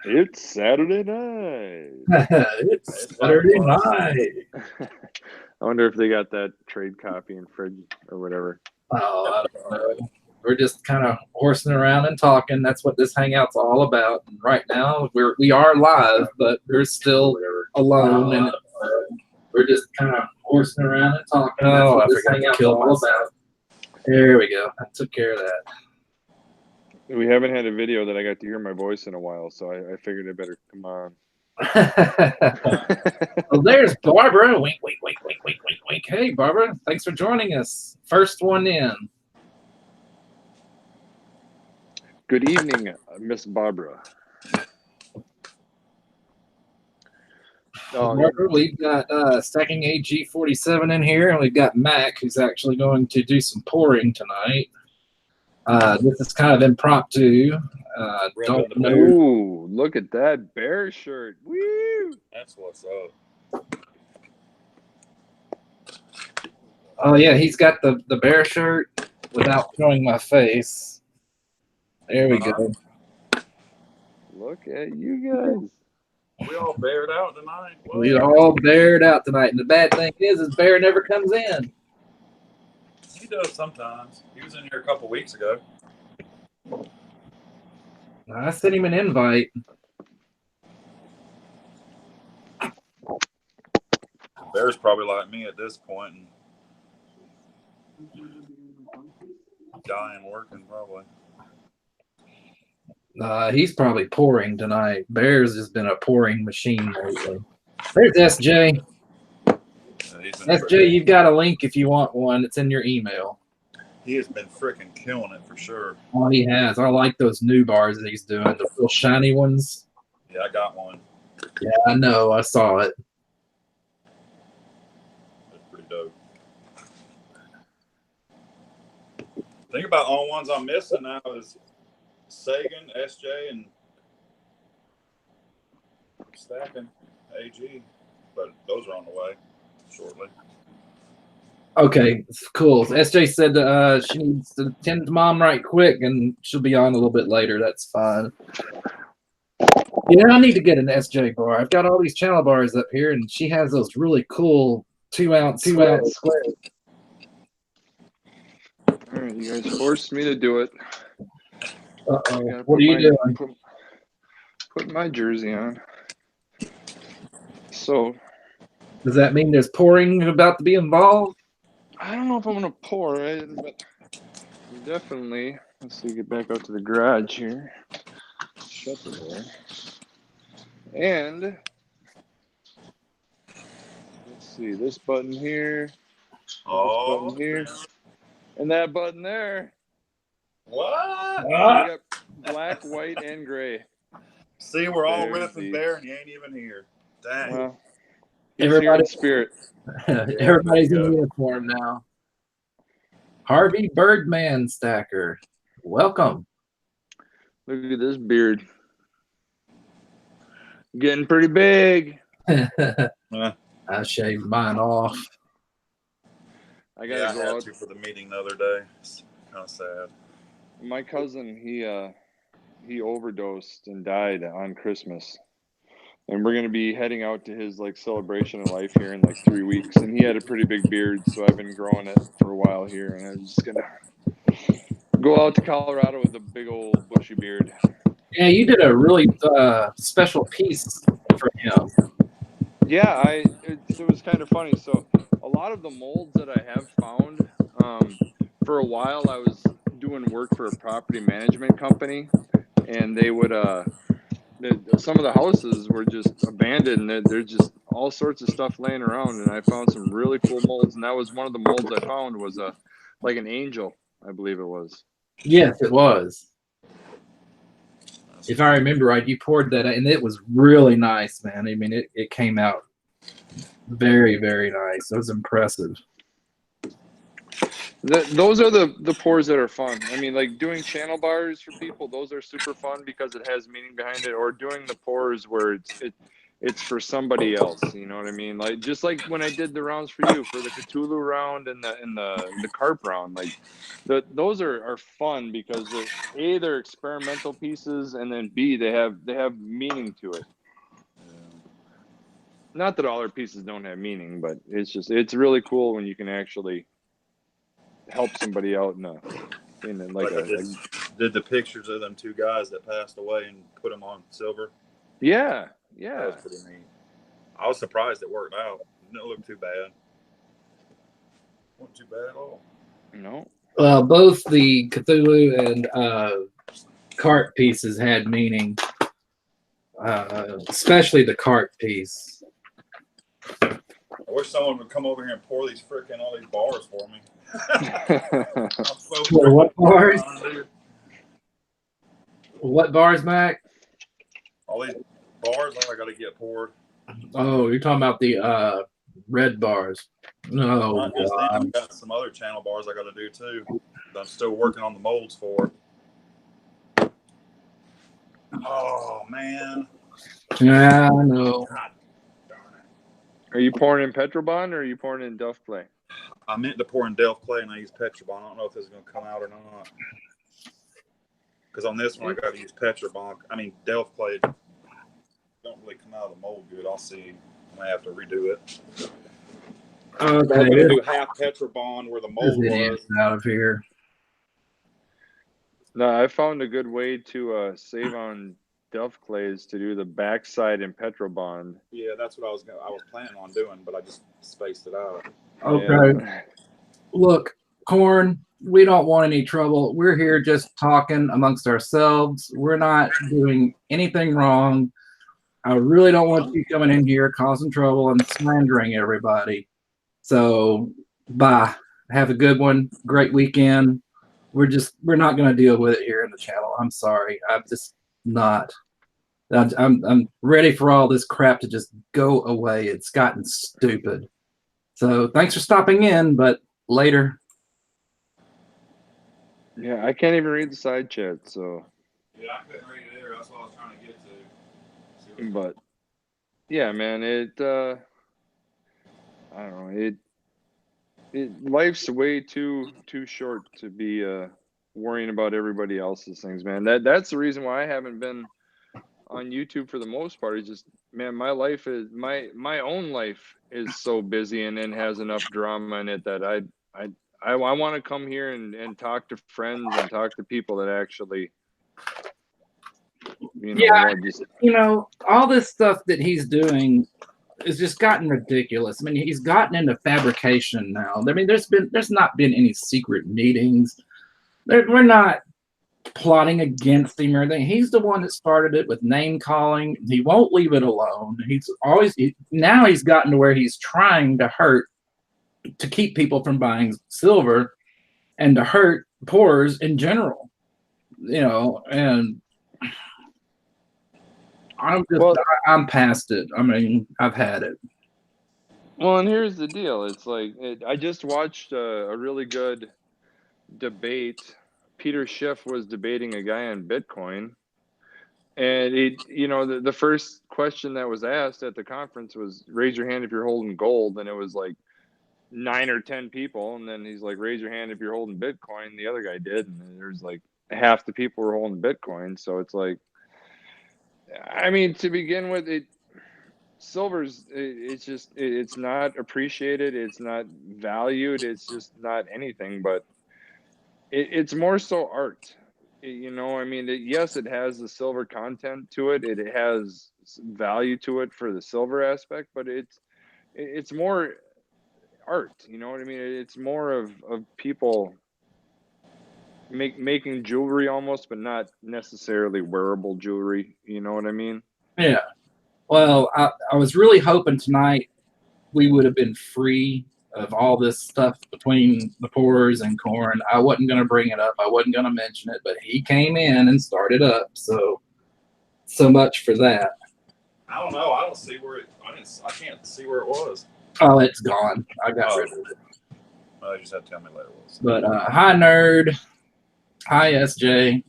It's Saturday night. It's Saturday night. I wonder if they got that trade copy in fridge or whatever. Oh, I don't know. We're just kind of horsing around and talking. That's what this hangout's all about. And right now, we are live, but we're still alone, and we're just kind of horsing around and talking. That's what this hangout's all about. There we go. I took care of that. We haven't had a video that I got to hear my voice in a while, so I figured I better come on. Well, there's Barbara. Wink, wink, wink, wink, wink, wink, wink. Hey, Barbara. Thanks for joining us. First one in. Good evening, Miss Barbara. Barbara, we've got Stacking AG47 in here, and we've got Mac, who's actually going to do some pouring tonight. This is kind of impromptu. Don't know. Ooh, look at that bear shirt. Woo! That's what's up. Oh, yeah, he's got the bear shirt without showing my face. There we go. Look at you guys. We all bared out tonight. Whoa. We all bared out tonight. And the bad thing is Bear never comes in. He does sometimes. He was in here a couple weeks ago. I sent him an invite. Bear's probably like me at this point and dying working probably. He's probably pouring tonight. Bear's just been a pouring machine lately. There's SJ. SJ, you've got a link if you want one. It's in your email. He has been freaking killing it for sure. Oh, he has. I like those new bars that he's doing, the real shiny ones. Yeah, I got one. Yeah, I know. I saw it. That's pretty dope. Think about all ones I'm missing now is Sagan, SJ, and Stacking AG, but those are on the way shortly. Okay, cool. SJ said she needs to tend to mom right quick, and she'll be on a little bit later. That's fine. Yeah, I need to get an SJ bar. I've got all these channel bars up here, and she has those really cool 2 ounce squares. All right, you guys forced me to do it. Uh-oh. What are you doing? Put my jersey on. So, does that mean there's pouring about to be involved? I don't know if I'm going to pour, right? But definitely. Let's see, get back out to the garage here. Shut the door. And let's see, this button here. This button here. And that button there. What? We got black, white, and gray. See, we're all ripping Bear, and he ain't even here. Dang. Well, everybody's spirit. Everybody's in uniform now. Harvey Birdman Stacker, welcome. Look at this beard. Getting pretty big. I shaved mine off. I gotta go out for the meeting the other day. It's kind of sad. My cousin, he overdosed and died on Christmas, and we're gonna be heading out to his celebration of life here in 3 weeks. And he had a pretty big beard, so I've been growing it for a while here, and I'm just gonna go out to Colorado with a big old bushy beard. Yeah, you did a really special piece for him. Yeah, it was kind of funny. So a lot of the molds that I have found, for a while I was doing work for a property management company, and they would some of the houses were just abandoned. There's just all sorts of stuff laying around, and I found some really cool molds, and that was one of the molds I found was like an angel, I believe it was. Yes, it was. If I remember right, you poured that, and it was really nice, man. I mean, it came out very, very nice. It was impressive. Those are the pours that are fun. I mean, doing channel bars for people, those are super fun because it has meaning behind it. Or doing the pours where it's for somebody else. You know what I mean? Like just like when I did the rounds for you for the Cthulhu round and the carp round, like those are fun because they're experimental pieces, and then B, they have meaning to it. Not that all our pieces don't have meaning, but it's really cool when you can actually help somebody out Like I just did the pictures of them two guys that passed away and put them on silver. Yeah. That was pretty neat. I was surprised it worked out. It didn't look too bad. Wasn't too bad at all. No. Well, both the Cthulhu and cart pieces had meaning, especially the cart piece. I wish someone would come over here and pour all these bars for me. What bars? What bars, Mac? All these bars I got to get poured. Oh, you're talking about the red bars. No, Not just them. I've got some other channel bars I got to do too. That I'm still working on the molds for. Oh man. Yeah, I know. God darn it. Are you pouring in Petrobond or are you pouring in Delft clay? I meant to pour in Delft clay and I used Petrobond. I don't know if this is going to come out or not. Because on this one I got to use Petrobond. I mean Delft clay don't really come out of the mold good. I'll see. I might have to redo it. Okay, I'm going to do half Petrobond where the mold was. Out of here. No, I found a good way to save on Delft clays to do the backside in Petrobond. Yeah, that's what I was planning on doing, but I just spaced it out. Okay. Yeah. Look, Corn, we don't want any trouble. We're here just talking amongst ourselves. We're not doing anything wrong. I really don't want you coming in here causing trouble and slandering everybody. So, bye. Have a good one. Great weekend. We're not going to deal with it here in the channel. I'm sorry. I'm just not. I'm ready for all this crap to just go away. It's gotten stupid. So, thanks for stopping in, but later. Yeah, I can't even read the side chat, so. Yeah, I couldn't read it either. That's what I was trying to get to. But yeah, man, I don't know, life's way too short to be worrying about everybody else's things, man. That's the reason why I haven't been on YouTube for the most part. Is just, man, my life is my own life is so busy and then has enough drama in it that I want to come here and talk to friends and talk to people that actually, all this stuff that he's doing has just gotten ridiculous. I mean, he's gotten into fabrication now. I mean, there's not been any secret meetings. We're not plotting against him or anything. He's the one that started it with name calling. He won't leave it alone. Now he's gotten to where he's trying to keep people from buying silver and to hurt pourers in general, and I'm past it. I mean, I've had it. Well, and here's the deal. It's like, I just watched a really good debate. Peter Schiff was debating a guy on Bitcoin. And the first question that was asked at the conference was, raise your hand if you're holding gold. And it was like 9 or 10 people. And then he's like, raise your hand if you're holding Bitcoin. The other guy did. And there's like half the people were holding Bitcoin. So it's like, I mean, to begin with, silver's, it's not appreciated. It's not valued. It's just not anything, but it's more so art. I mean, yes, it has the silver content to it. It has value to it for the silver aspect, but it's more art. You know what I mean? It's more of people making jewelry almost, but not necessarily wearable jewelry. You know what I mean? Yeah. Well, I was really hoping tonight we would have been free of all this stuff between the pourers and Corn. I wasn't going to bring it up. I wasn't going to mention it, but he came in and started up. So much for that. I don't know. I don't see where I can't see where it was. Oh, it's gone. I got rid of it. Well, you just have to tell me later. But hi, Nerd. Hi, SJ.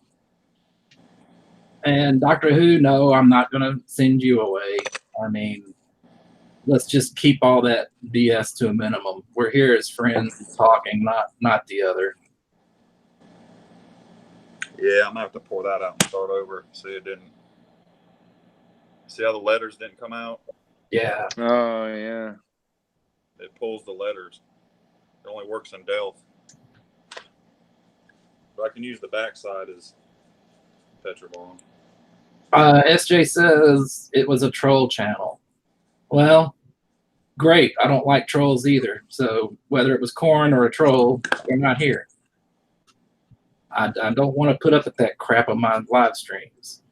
And Doctor Who, no, I'm not going to send you away. I mean, let's just keep all that BS to a minimum. We're here as friends talking, not the other. Yeah, I'm gonna have to pour that out and start over. See how the letters didn't come out? Yeah. Oh yeah. It pulls the letters. It only works in Delph. But I can use the backside as Petrobond. SJ says it was a troll channel. Well, great. I don't like trolls either. So whether it was corn or a troll, they're not here. I don't want to put up with that crap on my live streams.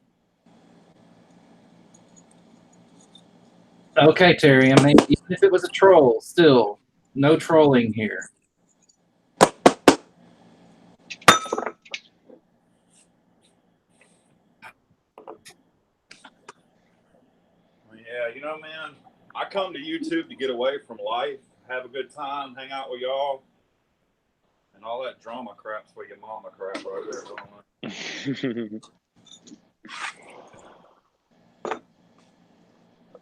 Okay, Terry. I mean, even if it was a troll, still no trolling here. Yeah, you know, man, I come to YouTube to get away from life, have a good time, hang out with y'all, and all that drama crap's for your mama crap right there. Don't I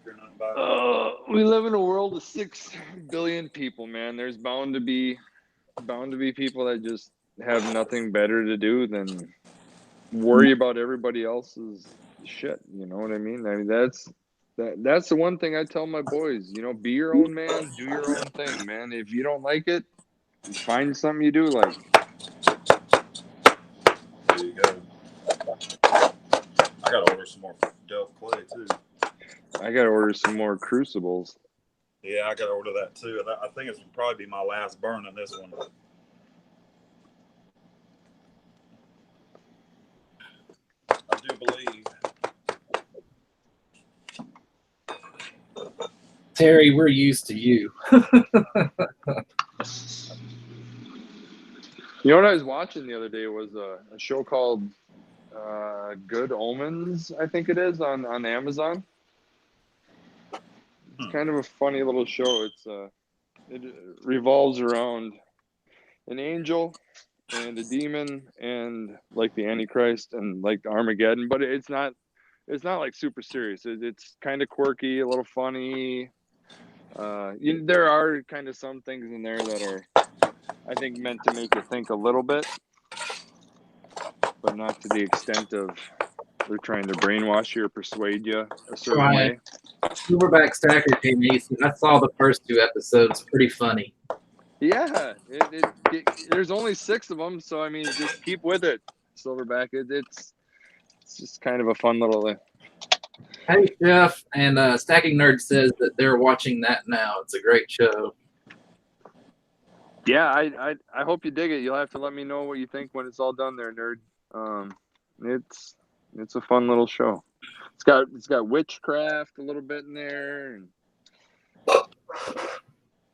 hear nothing about it. We live in a world of 6 billion people, man. There's bound to be people that just have nothing better to do than worry about everybody else's shit. You know what I mean? I mean that's the one thing I tell my boys. You know, be your own man, do your own thing, man. If you don't like it, find something you do like. There you go. I gotta order some more Delph clay too. I gotta order some more crucibles. Yeah, I gotta order that too. I think it's probably be my last burn in this one. I do believe. Terry, we're used to you. You know what I was watching the other day was a show called Good Omens, I think it is, on Amazon. It's kind of a funny little show. It revolves around an angel and a demon and like the Antichrist and like Armageddon, but it's not like super serious. It's kind of quirky, a little funny. There are kind of some things in there that are, I think, meant to make you think a little bit, but not to the extent of they're trying to brainwash you or persuade you a certain Right. way. Silverback Stacker came in. I saw the first 2 episodes. Pretty funny. Yeah, there's only 6 of them, so I mean, just keep with it, Silverback. It's just kind of a fun little. Hey, Jeff, and Stacking Nerd says that they're watching that now. It's a great show. Yeah, I hope you dig it. You'll have to let me know what you think when it's all done, there, nerd. It's a fun little show. It's got witchcraft a little bit in there, and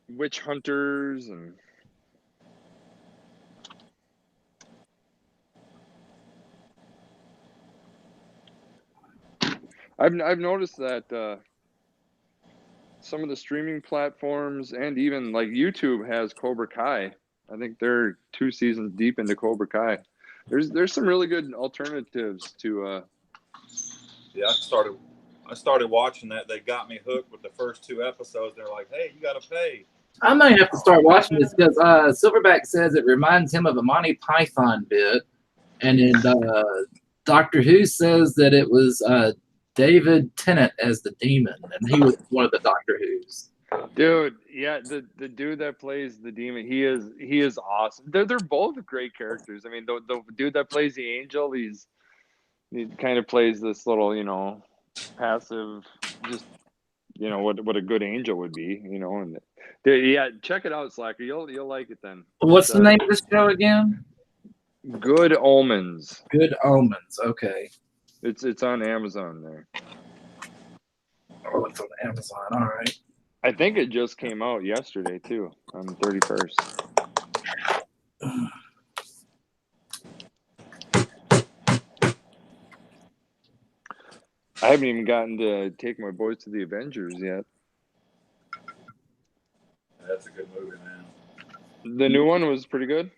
witch hunters, and I've noticed that some of the streaming platforms and even like YouTube has Cobra Kai. I think they're 2 seasons deep into Cobra Kai. There's some really good alternatives to. Yeah, I started watching that. They got me hooked with the first 2 episodes. They're like, "Hey, you gotta pay." I might have to start watching this because Silverback says it reminds him of a Monty Python bit, and then Doctor Who says that it was David Tennant as the demon, and he was one of the Doctor Who's. Dude, yeah, the dude that plays the demon, he is awesome. They're both great characters. I mean, the dude that plays the angel, he kind of plays this little, passive, just what a good angel would be, and yeah, check it out, Slacker. You'll like it then. What's the name of this show again? Good Omens. Good Omens. Okay. It's on Amazon there. Oh, it's on Amazon. All right. I think it just came out yesterday too, on the 31st. I haven't even gotten to take my boys to the Avengers yet. That's a good movie, man. The new one was pretty good.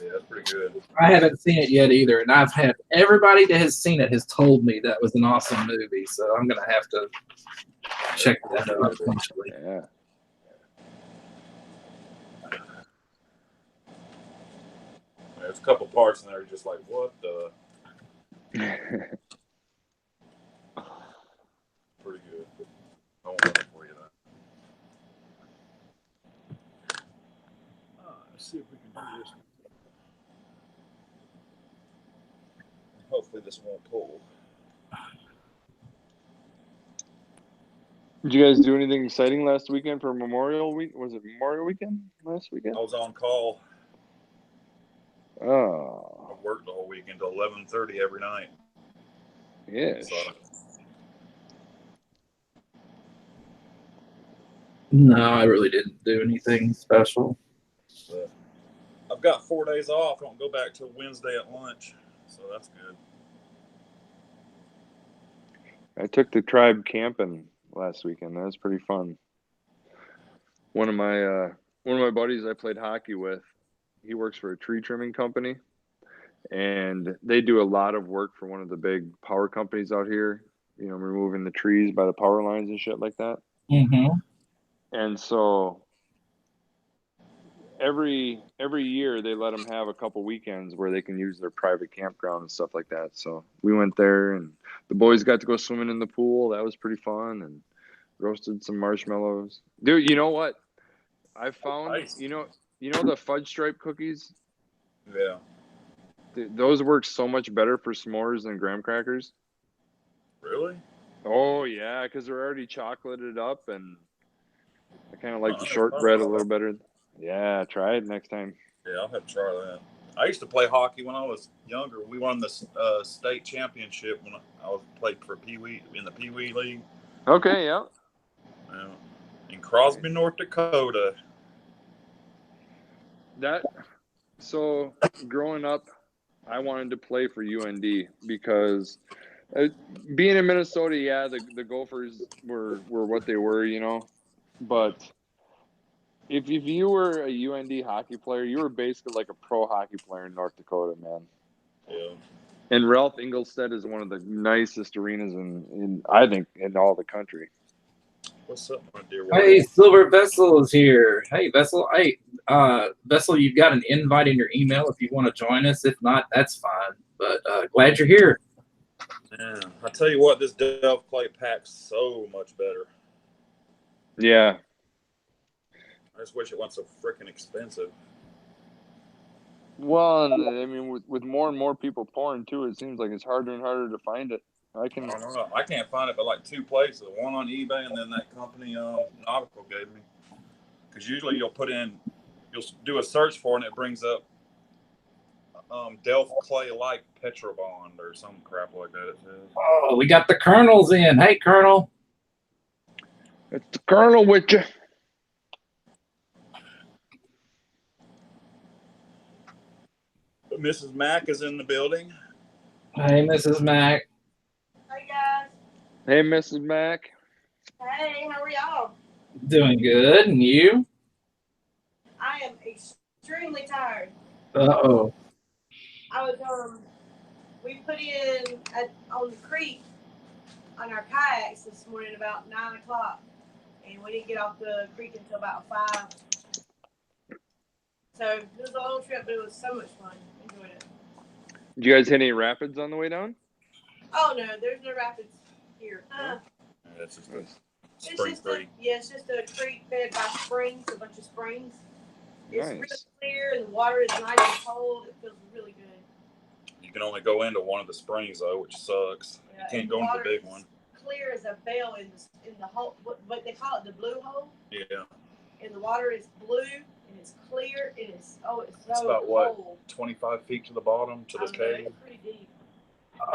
Yeah, that's pretty good. I haven't seen it yet either, and I've had everybody that has seen it has told me that was an awesome movie. So I'm gonna have to check that out eventually. Yeah. There's a couple parts in there just like, what the? Pretty good. I won't let it for you that. Let's see if we can do this. Hopefully this won't pull. Did you guys do anything exciting last weekend for Memorial Week? Was it Memorial Weekend last weekend? I was on call. Oh, I worked the whole weekend till 11:30 every night. yeah. So, No, I really didn't do anything special. but I've got 4 days off. I don't go back till Wednesday at lunch, so that's good. I took the tribe camping last weekend. That was pretty fun. One of my buddies I played hockey with, he works for a tree trimming company, and they do a lot of work for one of the big power companies out here. You know, removing the trees by the power lines and shit like that. Mm-hmm. And so every year they let them have a couple weekends where they can use their private campground and stuff like that. So we went there, and the boys got to go swimming in the pool. That was pretty fun, and roasted some marshmallows. Dude, you know what? I found Nice. you know the fudge stripe cookies. Yeah. Those work so much better for s'mores than graham crackers. Really? Oh yeah, because they're already chocolated up, and I kind of like the Nice. shortbread a little better. Yeah, try it next time. Yeah, I'll have to try that. I used to play hockey when I was younger. We won the state championship when I was played for Pee Wee in the Pee Wee League. Okay, yeah. In Crosby, North Dakota. So growing up, I wanted to play for UND because being in Minnesota, yeah, the Gophers were what they were, you know. But if you were a UND hockey player, you were basically like a pro hockey player in North Dakota, man. Yeah. And Ralph Engelstad is one of the nicest arenas in I think in all the country. What's up, my dear? Hey, Silver Vessel is here. Hey, Vessel. Hey, Vessel, you've got an invite in your email if you want to join us. If not, that's fine. But glad you're here. Yeah. I tell you what, this Delph Clay pack's so much better. Yeah. I just wish it wasn't so freaking expensive. Well, and I mean, with more and more people pouring too, it seems like it's harder and harder to find it. I don't know. I can't find it but like 2 places. One on eBay and then that company Nautical gave me. Because usually you'll do a search for it and it brings up Delph Clay like Petrobond or some crap like that. It says. Oh, we got the Colonels in. Hey, Colonel. It's the Colonel with you. Mrs. Mack is in the building. Hey, Mrs. Mack. Hey guys. Hey, Mrs. Mack. Hey, how are y'all? Doing good. And you? I am extremely tired. Uh-oh. I was we put in on the creek on our kayaks this morning about 9 o'clock, and we didn't get off the creek until about 5. So it was a long trip, but it was so much fun. Enjoyed it. Did you guys hit any rapids on the way down? Oh no, there's no rapids here. That's just a It's spring just creek. it's just a creek fed by springs, a bunch of springs. It's Nice. really clear, and the water is nice and cold. It feels really good. You can only go into one of the springs though, which sucks. Yeah, You can't and go into water the big is one. Clear as a bell in the hole. What they call it, the blue hole. Yeah. And the water is blue and it's clear and it's so It's about what? cold. 25 feet to the bottom to the I know, cave. it's pretty deep.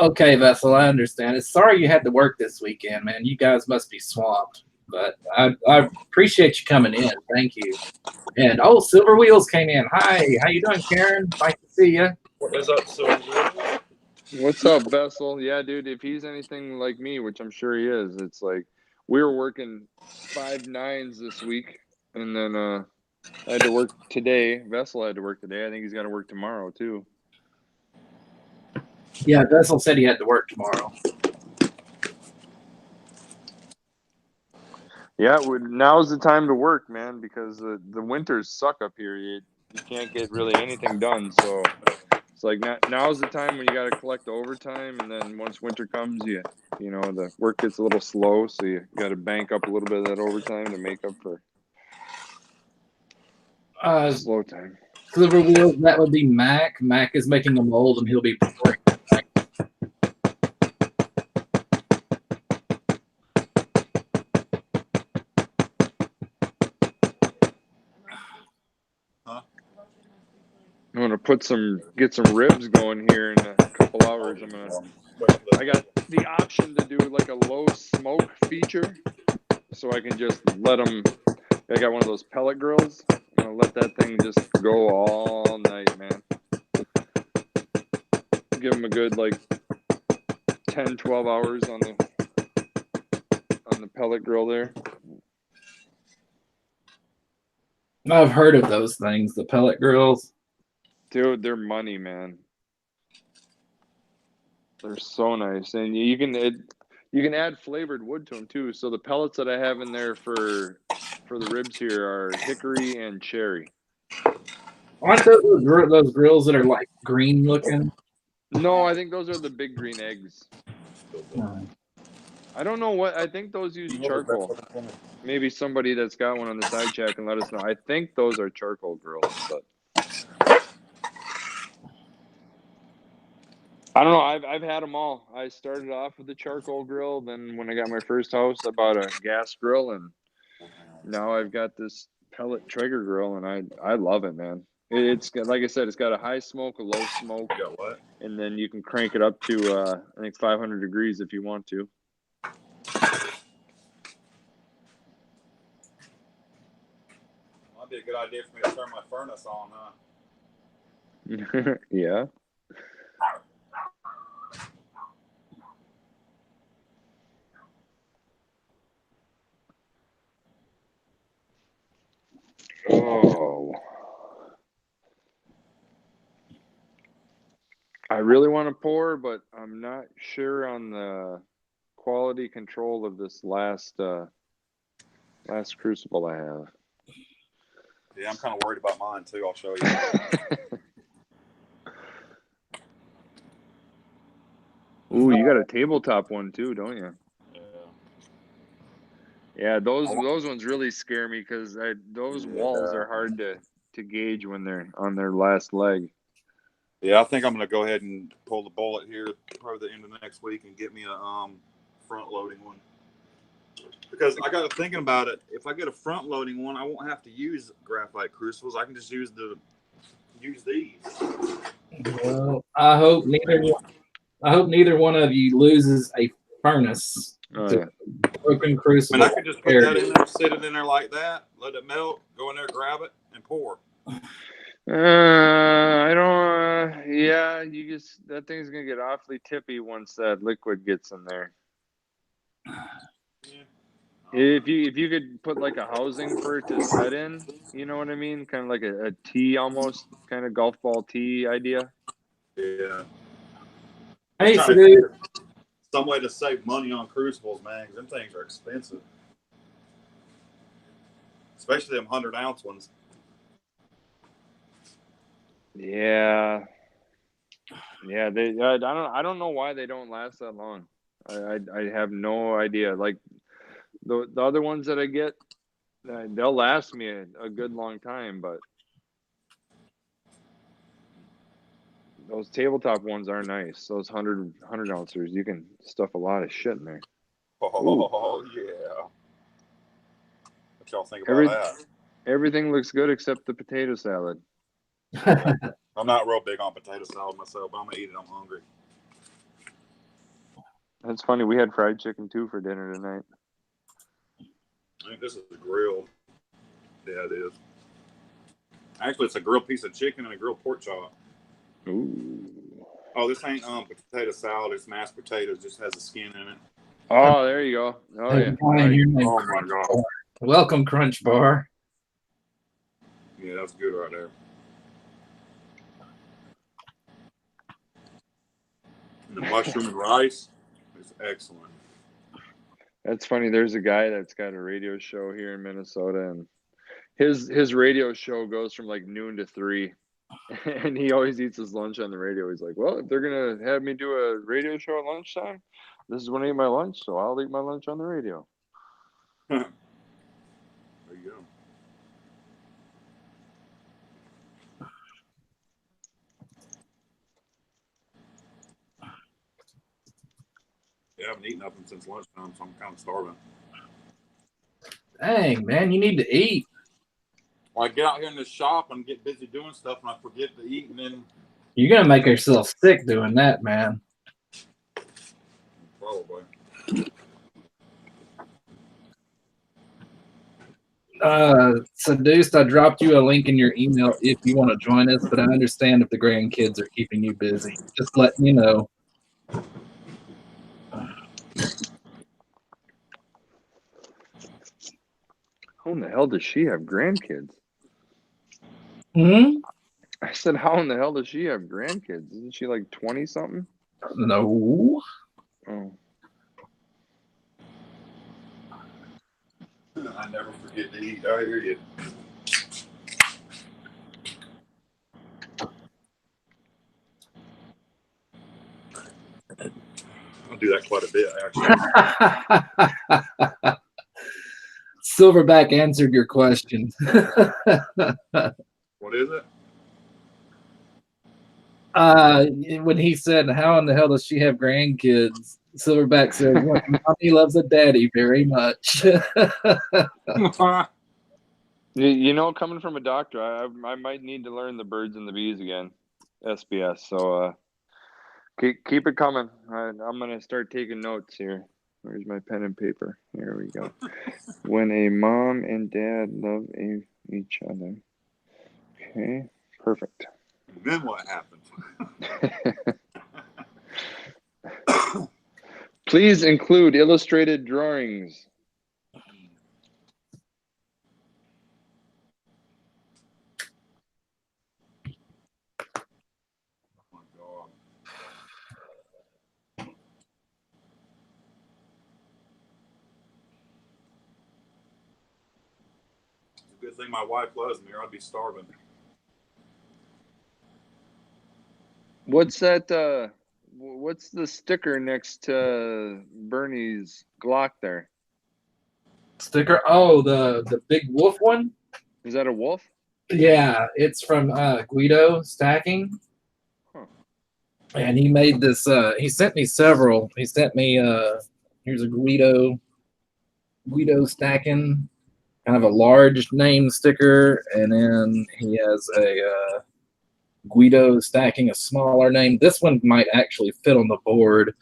Okay, Vessel, I understand. It's sorry you had to work this weekend, man. You guys must be swamped. But I appreciate you coming in. Thank you. And Silver Wheels came in. Hi, how you doing, Karen? Nice to see you. What is up, Silver? What's up, Bessel? Yeah, dude, if he's anything like me, which I'm sure he is, it's like we were working 5 nines this week, and then I had to work today. Vessel had to work today. I think he's got to work tomorrow, too. Yeah, Vessel said he had to work tomorrow. Yeah, now's the time to work, man, because the winters suck up here. You can't get really anything done. So it's like now's the time when you got to collect overtime, and then once winter comes, you know the work gets a little slow, so you got to bank up a little bit of that overtime to make up for slow time. Silver Wheels, that would be Mac. Mac is making a mold, and he'll be pouring. I'm gonna get some ribs going here in a couple hours. I got the option to do like a low smoke feature, so I can just let them. I got one of those pellet grills. I'm gonna let that thing just go all night, man. Give them a good like 10, 12 hours on the pellet grill there. I've heard of those things, the pellet grills. Dude, they're money, man. They're so nice, and you can add flavored wood to them too. So the pellets that I have in there for the ribs here are hickory and cherry. Aren't those grills that are like green looking? No, I think those are the big green eggs. I don't know what. I think those use charcoal. Maybe somebody that's got one on the side chat can let us know. I think those are charcoal grills, but I don't know. I've had them all. I started off with the charcoal grill. Then when I got my first house, I bought a gas grill, and now I've got this pellet Traeger grill, and I love it, man. It's like I said, it's got a high smoke, a low smoke, You got what? and then you can crank it up to I think 500 degrees if you want to. Might be a good idea for me to turn my furnace on, huh? Yeah. Oh. I really want to pour, but I'm not sure on the quality control of this last crucible I have. Yeah, I'm kind of worried about mine too. I'll show you. Ooh, you got a tabletop one too, don't you? Yeah. Yeah, those ones really scare me because those walls are hard to gauge when they're on their last leg. Yeah, I think I'm gonna go ahead and pull the bullet here probably the end of next week and get me a front loading one. Because I got to thinking about it. If I get a front loading one, I won't have to use graphite crucibles. I can just use these. Well, I hope neither one of you loses a furnace Oh to yeah. broken I mean, crucible. I could just put that in there, sit it in there like that, let it melt, go in there, grab it, and pour. I don't. Yeah, that thing's gonna get awfully tippy once that liquid gets in there. Yeah. If you could put like a housing for it to set in, you know what I mean? Kind of like a tee almost, kind of golf ball tee idea. Yeah. Hey, Trying to Sid. figure some way to save money on crucibles, man, because them things are expensive. Especially them 100-ounce ones. Yeah. Yeah, I don't know why they don't last that long. I have no idea. Like the other ones that I get, they'll last me a good long time, but those tabletop ones are nice. Those 100 ounces, you can stuff a lot of shit in there. Oh, yeah. What y'all think about Every, that? Everything looks good except the potato salad. I'm not real big on potato salad myself, but I'm going to eat it. I'm hungry. That's funny. We had fried chicken too for dinner tonight. I think this is a grilled. Yeah, it is. Actually, it's a grilled piece of chicken and a grilled pork chop. Ooh. Oh, this ain't potato salad. It's mashed potatoes. Just has the skin in it. Oh, there you go. Oh yeah. Oh my god. Welcome, Crunch Bar. Yeah, that's good right there. And the mushroom and rice is excellent. That's funny. There's a guy that's got a radio show here in Minnesota, and his radio show goes from like noon to 3, and he always eats his lunch on the radio. He's like, well, if they're gonna have me do a radio show at lunchtime, this is when I eat my lunch, so I'll eat my lunch on the radio. There you go. Yeah, I haven't eaten nothing since lunchtime, so I'm kind of starving. Dang, man, you need to eat. Well, I get out here in the shop and get busy doing stuff, and I forget to eat, and then You're gonna make yourself sick doing that, man. probably. Seduced, I dropped you a link in your email if you want to join us, but I understand if the grandkids are keeping you busy. Just letting you know. How in the hell does she have grandkids? Hmm? I said, how in the hell does she have grandkids? Isn't she like 20 something? No. Oh, I never forget to eat. I hear you. I'll do that quite a bit, actually. Silverback answered your question. What is it? When he said, how in the hell does she have grandkids? Silverback said, well, mommy loves a daddy very much. you know, coming from a doctor, I might need to learn the birds and the bees again, SBS. So keep it coming. I'm gonna start taking notes here. Where's my pen and paper? Here we go. When a mom and dad love each other. Okay, perfect. Then what happened? Please include illustrated drawings. Oh my God. It's a good thing my wife loves me, or I'd be starving. What's that? What's the sticker next to Bernie's Glock there? Sticker. Oh, the big wolf one? Is that a wolf? Yeah, it's from Guido Stacking. Huh. And he made this, he sent me several. He sent me, here's a Guido Stacking, kind of a large name sticker. And then he has a Guido Stacking, a smaller name. This one might actually fit on the board.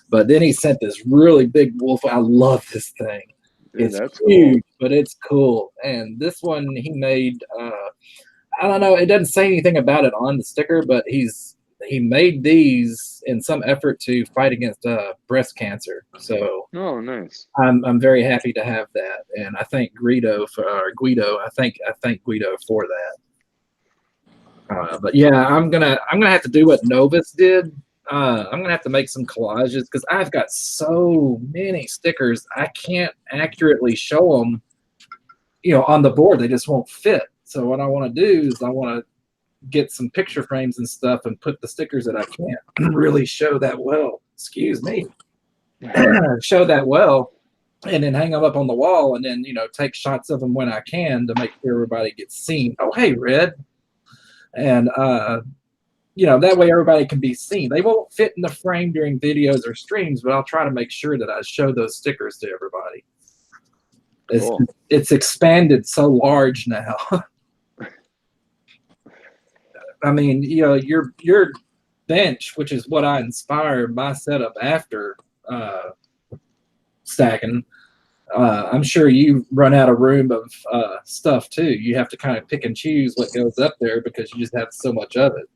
But then he sent this really big wolf. I love this thing. Dude, It's that's huge, cool. but it's cool. And this one he made, I don't know, it doesn't say anything about it on the sticker, but he made these in some effort to fight against breast cancer. So Oh, nice. I'm very happy to have that, and I thank Guido for Guido. I thank Guido for that. But yeah, I'm gonna have to do what Novus did. I'm gonna have to make some collages because I've got so many stickers I can't accurately show them. On the board they just won't fit. So what I want to do is I want to get some picture frames and stuff and put the stickers that I can't really show that well. Excuse me. Show that well, and then hang them up on the wall, and then take shots of them when I can to make sure everybody gets seen. Oh, hey, Red, and that way everybody can be seen. They won't fit in the frame during videos or streams, but I'll try to make sure that I show those stickers to everybody. Cool. It's expanded so large now. I mean, your bench, which is what I inspired my setup after stacking. I'm sure you run out of room of stuff too. You have to kind of pick and choose what goes up there because you just have so much of it.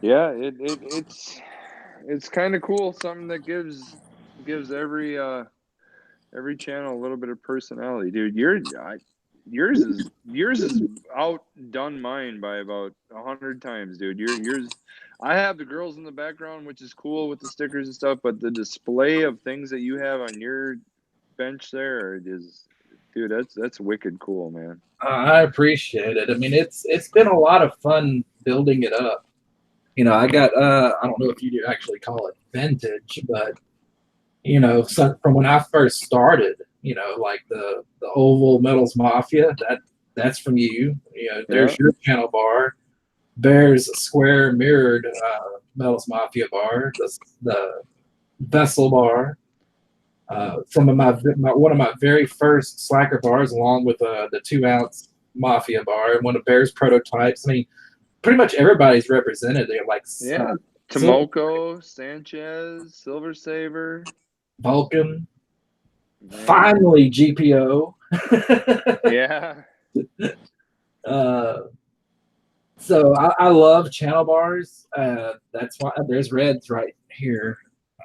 Yeah, it's kind of cool. Something that gives every channel a little bit of personality, dude. Yours is outdone mine by about 100 times, dude. Yours, I have the girls in the background, which is cool with the stickers and stuff, but the display of things that you have on your bench there is, dude, that's wicked cool, man. I appreciate it. I mean, it's been a lot of fun building it up. You know, I got I don't know if you do actually call it vintage, but you know, so from when I first started, you know, like the oval Metals Mafia, that's from you. You know, there's Yeah. your channel bar. There's a square mirrored Metals Mafia bar. The Vessel bar. Some of my one of my very first slacker bars, along with the 2-ounce Mafia bar, and one of Bear's prototypes. I mean, pretty much everybody's represented. They're like Yeah. Tomoko, Sanchez, Silver Saver, Vulcan. man. Finally, GPO. Yeah. So I love channel bars. That's why there's reds right here.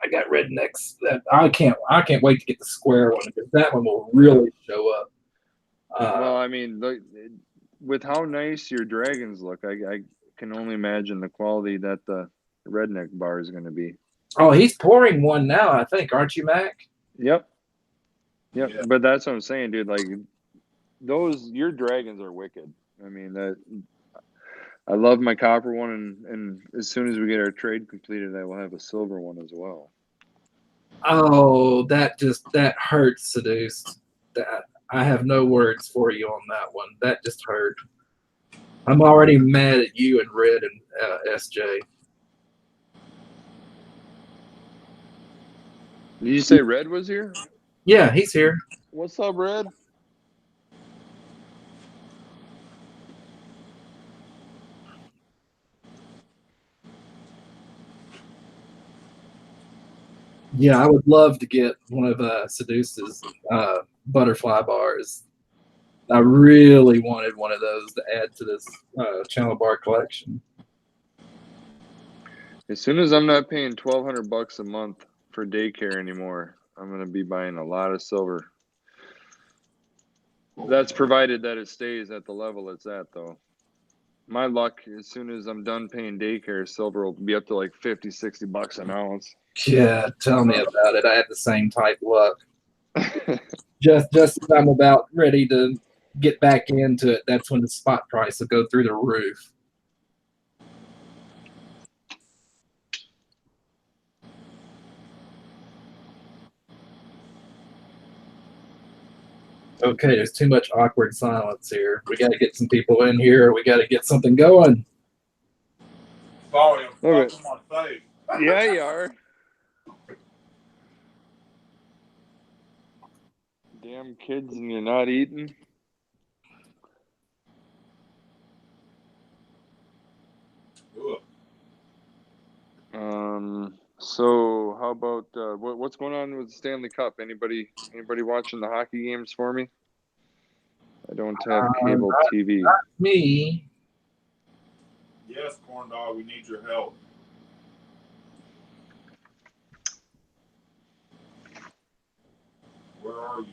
I got rednecks that I can't wait to get the square one because that one will really show up. Well, I mean, with how nice your dragons look, I can only imagine the quality that the redneck bar is going to be. Oh, he's pouring one now, I think, aren't you, Mac? Yep. Yeah. But that's what I'm saying, dude. Like your dragons are wicked. I mean, I love my copper one, and as soon as we get our trade completed, I will have a silver one as well. Oh, that hurts, Seduced. That I have no words for you on that one. That just hurt. I'm already mad at you and Red and SJ. Did you say Red was here? Yeah, he's here. What's up, Red? Yeah, I would love to get one of Seduce's butterfly bars. I really wanted one of those to add to this channel bar collection. As soon as I'm not paying $1,200 a month for daycare anymore, I'm going to be buying a lot of silver. That's provided that it stays at the level it's at, though. My luck, as soon as I'm done paying daycare, silver will be up to like $50-$60 an ounce. Yeah, tell me about it. I had the same type luck. Just as I'm about ready to get back into it, that's when the spot price will go through the roof. Okay, there's too much awkward silence here. We got to get some people in here. We got to get something going. Sorry, I'm Okay. stuck on my face. Yeah, you are. Damn kids, and you're not eating. So how about what's going on with the Stanley Cup? Anybody watching the hockey games for me? I don't have cable TV. Not me. Yes, Corn Dog, we need your help. Where are you?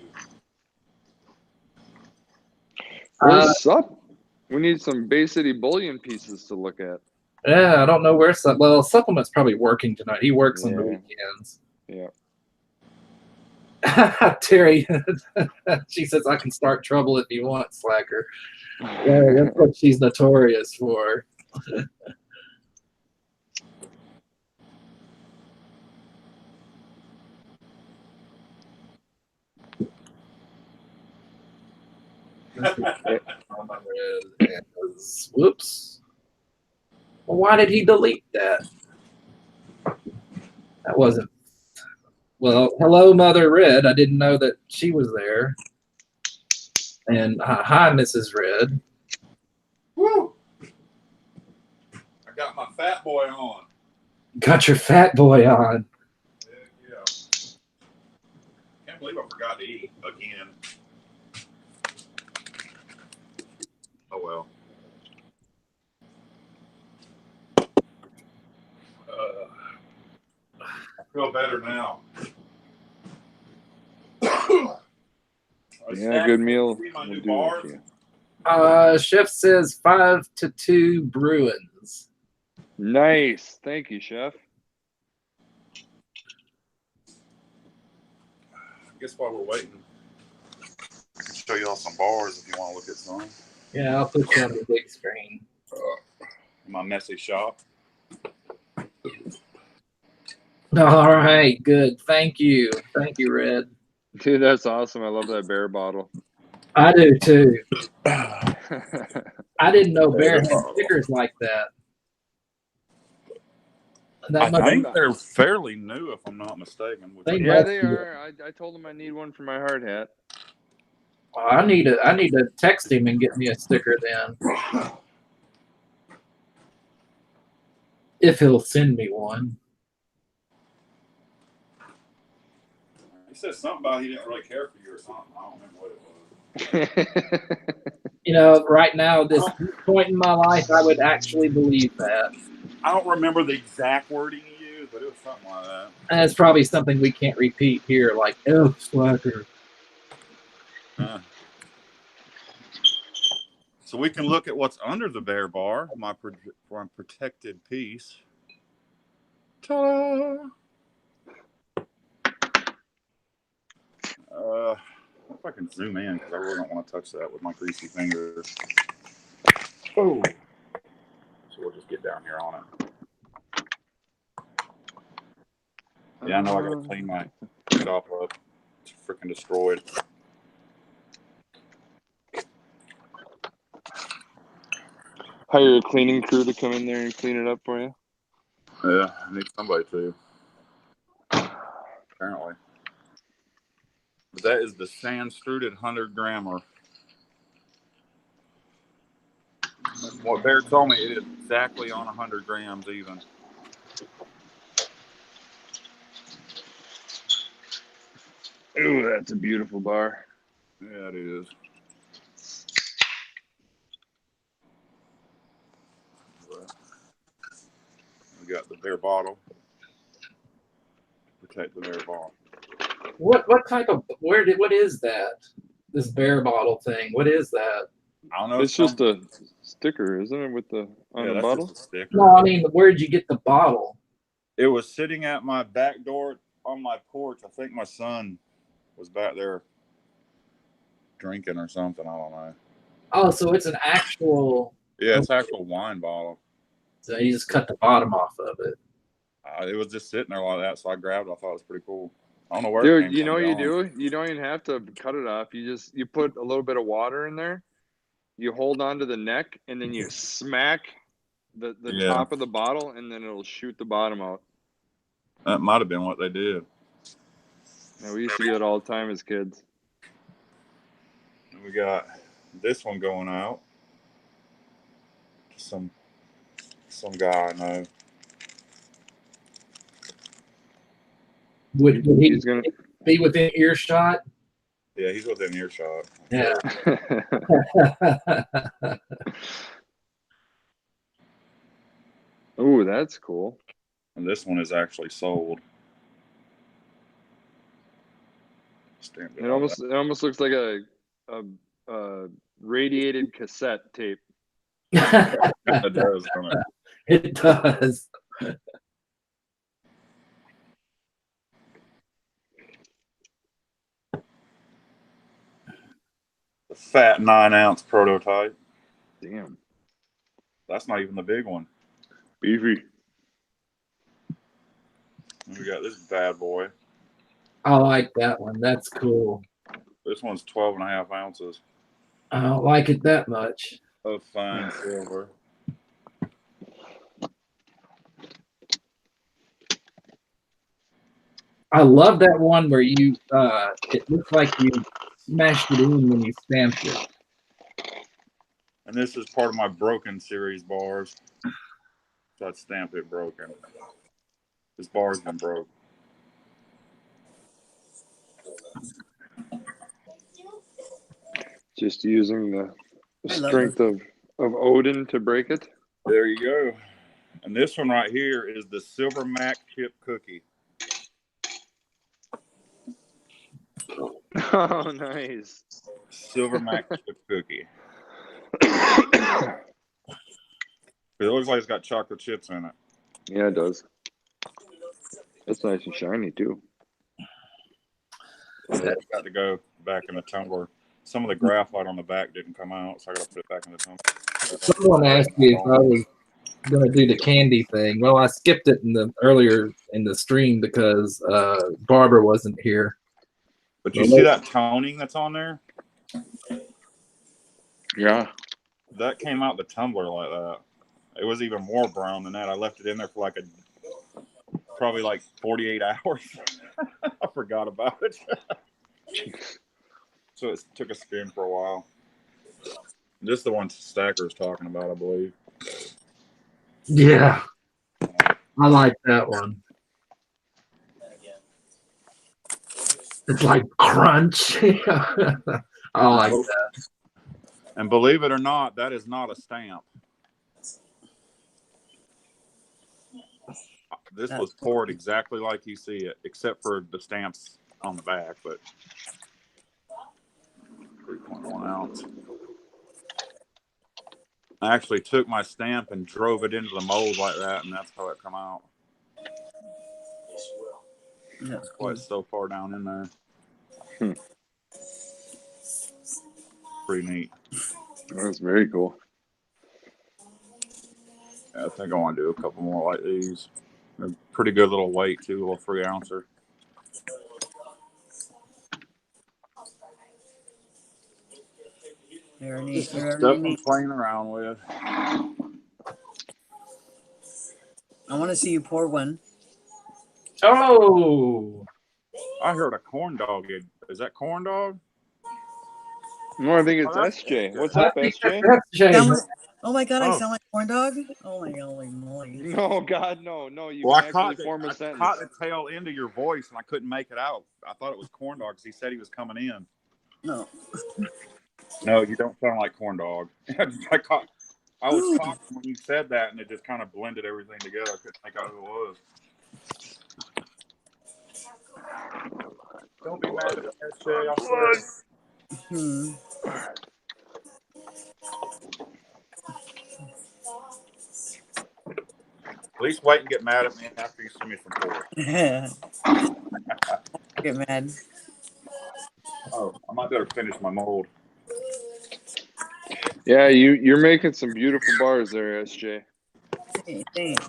Where's Sup? We need some Bay City Bullion pieces to look at. Yeah, I don't know where. Well, Supplement's probably working tonight. He works on the weekends. Yeah. Terry, she says I can start trouble if you want, Slacker. Yeah, that's what she's notorious for. Whoops. Well, why did he delete that? That wasn't. Well, hello, Mother Red. I didn't know that she was there. And hi, Mrs. Red. Woo! I got my fat boy on. Got your fat boy on. Yeah. Can't believe I forgot to eat again. Oh well. I feel better now. Yeah, good meal. See my will new do it bars? for you. Chef says 5-2 Bruins. Nice. Thank you, chef. I guess while we're waiting, I can show y'all some bars if you want to look at some. Yeah, I'll put you on the big screen. In my messy shop. All right, good. Thank you, Red. Dude, that's awesome. I love that bear bottle. I do too. I I didn't know Bear Yeah, had they're- stickers like that. I That must, think they're fairly new, if I'm not mistaken. They yeah, must they be. are. I told him I need one for my hard hat. I need to text him and get me a sticker then, if he'll send me one. He said something about he didn't really care for you or something. I don't remember what it was. You know, right now, this point in my life, I would actually believe that. I don't remember the exact wording he used, but it was something like that. And it's probably something we can't repeat here, like "elf slacker." So we can look at what's under the bear bar, my protected piece. Ta-da! If I can zoom in, because I really don't want to touch that with my greasy fingers. Oh! So we'll just get down here on it. Yeah, I know I gotta clean my shop up. It's freaking destroyed. Hire a cleaning crew to come in there and clean it up for you. Yeah, I need somebody to. Apparently. But that is the sand struded 100 grammer. What Bear told me, it is exactly on 100 grams even. Ooh, that's a beautiful bar. Yeah, it is. We got the bear bottle. Protect the bear bottle. What type of what is that? This bear bottle thing. What is that? I don't know. It's just a sticker, isn't it, with the on the that's bottle? just a sticker. No, I mean, where'd you get the bottle? It was sitting at my back door on my porch. I think my son was back there drinking or something. I don't know. Oh, so it's an actual. Yeah, it's actual wine bottle. So you just cut the bottom off of it. It was just sitting there like that, so I grabbed it. I thought it was pretty cool. I don't know where it Dude, came you from, know what to you be honest. do? You don't even have to cut it off. You put a little bit of water in there. You hold on to the neck, and then you smack the top of the bottle, and then it'll shoot the bottom out. That might have been what they did. Yeah, we used to do it all the time as kids. And we got this one going out. Some guy I know. Would he He's gonna. be within earshot? Yeah, he's within earshot. Yeah. Oh, that's cool. And this one is actually sold. It almost looks like a radiated cassette tape. It does, doesn't it? It does. The fat 9-ounce prototype. Damn. That's not even the big one. Beefy. And we got this bad boy. I like that one. That's cool. This one's 12.5 ounces I don't like it that much. of fine silver. I love that one where you it looks like you smashed it in when you stamped it. And this is part of my broken series bars. So I'd stamp it broken. This bar's been broke. Just using the strength of Odin to break it. There you go. And this one right here is the Silver Mac chip cookie. Oh, nice. Silver Mac chip cookie. It looks like it's got chocolate chips in it. Yeah, it does. It's nice and shiny too. It's got to go back in the tumbler. Some of the graphite on the back didn't come out, so I got to put it back in the tumbler. Someone asked me if I was gonna do the candy thing. Well, I skipped it earlier in the stream because Barbara wasn't here. But you see that toning that's on there? Yeah. That came out the tumbler like that. It was even more brown than that. I left it in there for probably like 48 hours. I forgot about it. So it took a spin for a while. This is the one Stacker's talking about, I believe. Yeah, I like that one. It's like crunch. I like that. And believe it or not, that is not a stamp. This was poured exactly like you see it, except for the stamps on the back, but 3.1 ounce. I actually took my stamp and drove it into the mold like that, and that's how it come out. That's why it's so far down in there. Pretty neat. That's very cool. Yeah, I think I want to do a couple more like these. They're pretty good little weight too, a little 3 ouncer. Very neat. Just Very stuff I'm neat. playing around with. I want to see you pour one. Oh, I heard a corn dog. Is that corn dog? No, I think it's that's SJ. What's I up, think SJ? that's Jay. Oh my god, I Oh. sound like corn dog? Oh my holy moly. No, God, no. You Well, can I caught actually form a sentence. the tail end of your voice, and I couldn't make it out. I thought it was corn dog because he said he was coming in. No. No, you don't sound like corn dog. I was talking when you said that, and it just kind of blended everything together. I couldn't make out who it was. Don't be mad at me, SJ. I swear. At least wait and get mad at me after you see me from four. Get mad. Oh, I might better finish my mold. Yeah, you're making some beautiful bars there, SJ. Hey, thanks.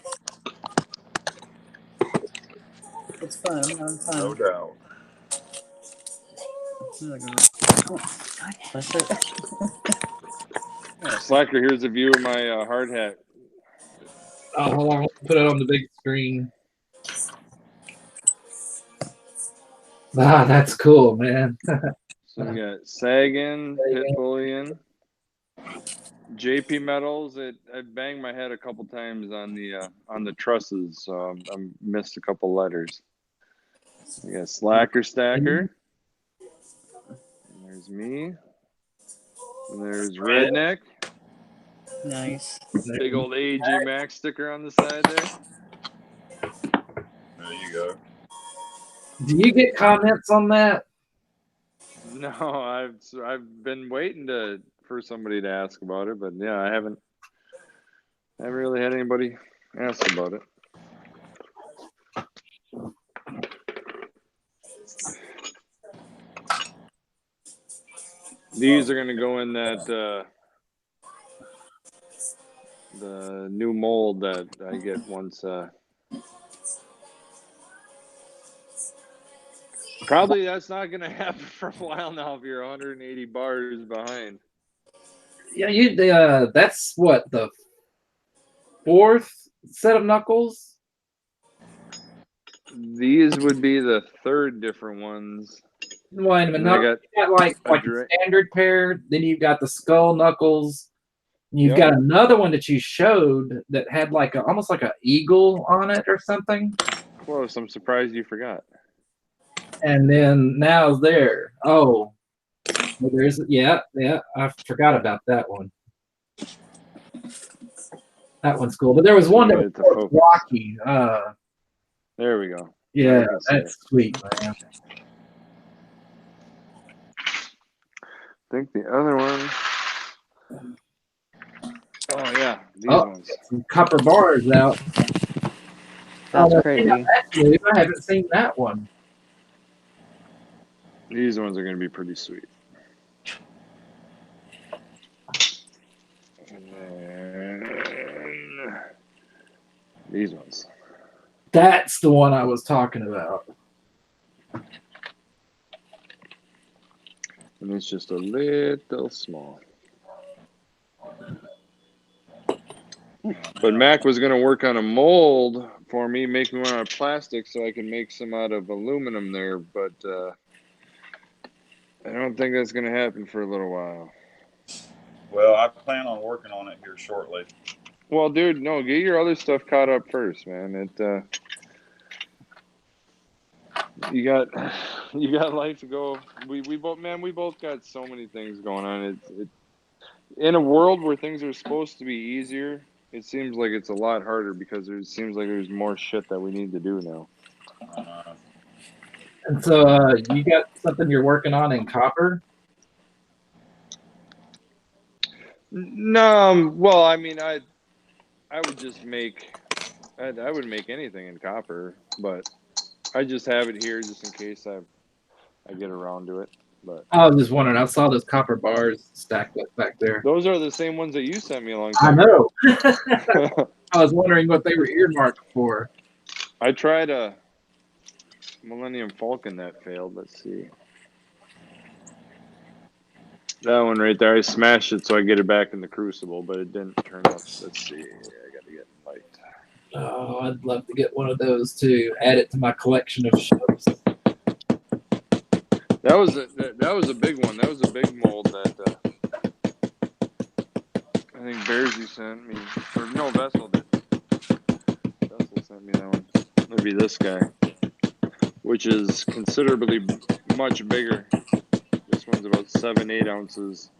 It's fun. I'm having fun. No doubt. God bless it. Slacker, here's a view of my hard hat. Oh, hold on. Put it on the big screen. Ah, that's cool, man. So we got Sagan, Pit Bullion, JP Metals. I banged my head a couple times on the trusses, so I missed a couple letters. We got Slacker Stacker. And there's me. And there's Redneck. Nice. Big old AG Max sticker on the side there. There you go. Do you get comments on that? No, I've been waiting for somebody to ask about it, but yeah, I haven't really had anybody ask about it. These are going to go in that the new mold that I get once. Probably that's not going to happen for a while now if you're 180 bars behind. Yeah, that's what, the 4th set of knuckles? These would be the 3rd different ones. Wait a minute. And No, I got you got like a standard pair, then you've got the skull knuckles. You've got another one that you showed that had like almost like an eagle on it or something. Close. I'm surprised you forgot. And then now there. Oh, well, there's yeah. I forgot about that one. That one's cool. But there was one that was Rocky. There we go. Yeah, that's sweet, man. I think the other one. Oh yeah, These Oh. ones. Some copper bars out. That's Oh, crazy. actually, I haven't seen that one. These ones are going to be pretty sweet. And then these ones. That's the one I was talking about. And it's just a little small. But Mac was going to work on a mold for me, make me one out of plastic so I can make some out of aluminum there. But I don't think that's going to happen for a little while. Well, I plan on working on it here shortly. Well, dude, no, get your other stuff caught up first, man. You got life to go. We both got so many things going on. It in a world where things are supposed to be easier, it seems like it's a lot harder because it seems like there's more shit that we need to do now. And so you got something you're working on in copper? No, well, I mean, I would just make, I would make anything in copper, but I just have it here just in case I get around to it. But I was just wondering. I saw those copper bars stacked up back there. those are the same ones that you sent me a long I time know. ago. I was wondering what they were earmarked for. I tried a Millennium Falcon that failed. Let's see. That one right there, I smashed it so I get it back in the Crucible, but it didn't turn up. Let's see. I gotta get light. Oh, I'd love to get one of those too. Add it to my collection of ships. That was a big one. That was a big mold that I think Bearsy sent me, or no, Vessel did. Vessel sent me that one. It'd be this guy, which is considerably much bigger. This one's about 7-8 ounces,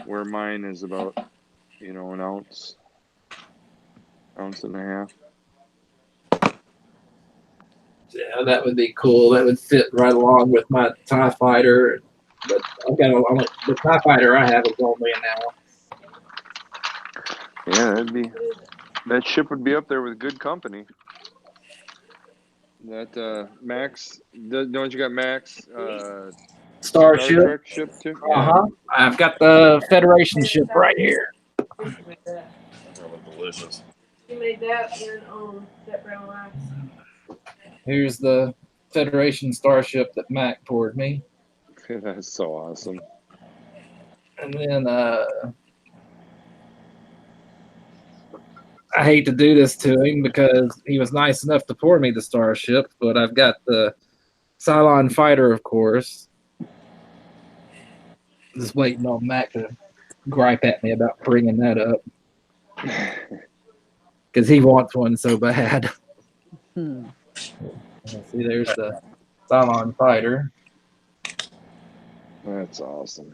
where mine is about, an ounce and a half. Yeah, that would be cool. That would fit right along with my TIE fighter. But the TIE fighter I have is only an ounce. Yeah, that ship would be up there with good company. That Max, don't you got Max? Star Starship. Trek ship too? Uh-huh. I've got the Federation ship right here. That look delicious. She made that in that brown rice. Here's the Federation starship that Mac poured me. That's so awesome. And then I hate to do this to him because he was nice enough to pour me the starship, but I've got the Cylon fighter, of course. Just waiting on Mac to gripe at me about bringing that up because he wants one so bad. See, there's the Cylon fighter. That's awesome.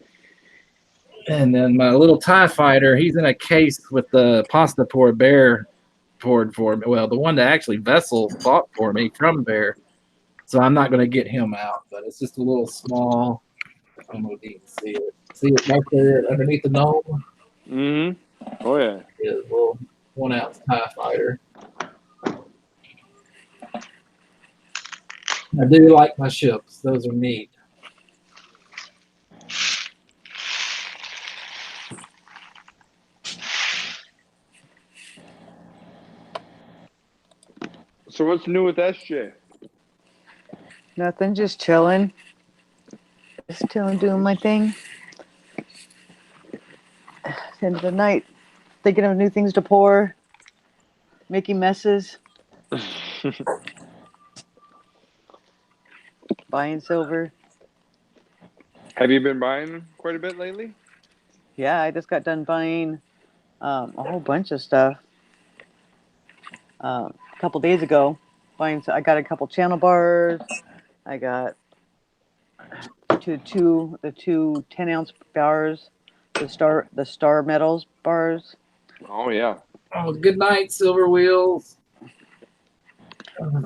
And then my little TIE fighter, he's in a case with the pasta pour Bear poured for me. Well, the one that actually Vessel bought for me from Bear. So I'm not going to get him out, but it's just a little small. I don't know if you can see it. See it right there underneath the gnome? Mm-hmm. Oh, yeah. Yeah, a little 1 ounce TIE fighter. I do like my ships. Those are neat. So what's new with SJ? Nothing, just chilling. Just chilling, doing my thing. End of the night, thinking of new things to pour, making messes, buying silver. Have you been buying quite a bit lately? Yeah, I just got done buying a whole bunch of stuff a couple days ago. I got a couple channel bars. I got the two 10-ounce bars, the star metals bars. Oh, yeah. Oh, good night, Silver Wheels.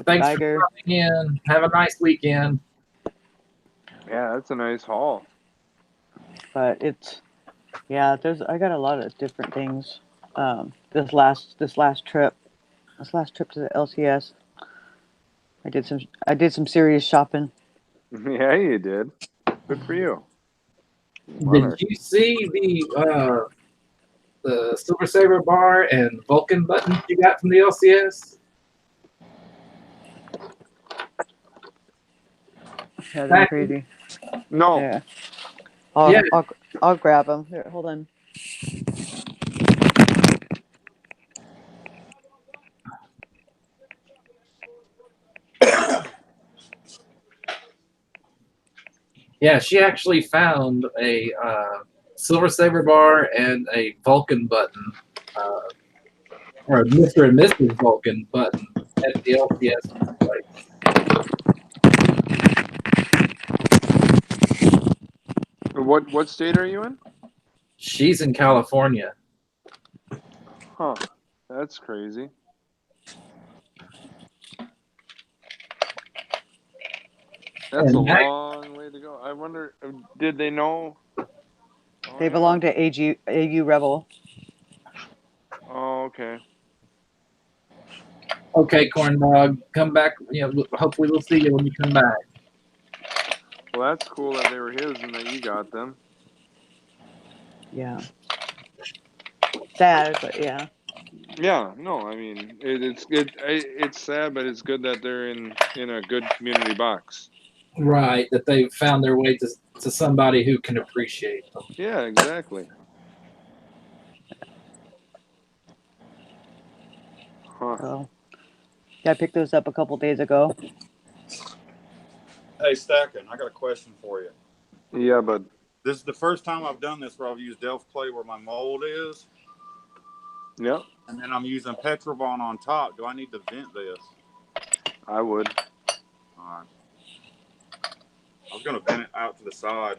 Thanks Tiger. for coming in. Have a nice weekend. Yeah, that's a nice haul. But I got a lot of different things. this last trip to the LCS. I did some serious shopping. Yeah, you did. Good for you. Did you see the Silver Saber bar and Vulcan buttons you got from the LCS? Yeah, they're Back- crazy. No. Yeah. Yeah. I'll grab them. Here, hold on. Yeah, she actually found a Silver Saber bar and a Vulcan button, or a Mr. and Mrs. Vulcan button at the LCS place. What state are you in? She's in California. Huh. That's crazy. That's And a that- long way to go. I wonder, did they know? Oh, They yeah. belong to AU Rebel. Oh, okay. Okay, corn dog, come back. Hopefully we'll see you when you come back. Well, that's cool that they were his and that you got them. Yeah. Sad, but yeah. Yeah, no, I mean it's sad, but it's good that they're in a good community box. Right, that they found their way to somebody who can appreciate them. Yeah, exactly. Huh. So yeah, I picked those up a couple days ago. Hey, Stacking, I got a question for you. Yeah, but This is the first time I've done this where I've used Delft clay where my mold is, yeah, and then I'm using Petrobond on top. Do I need to vent this? I would. All right. I was going to vent it out to the side.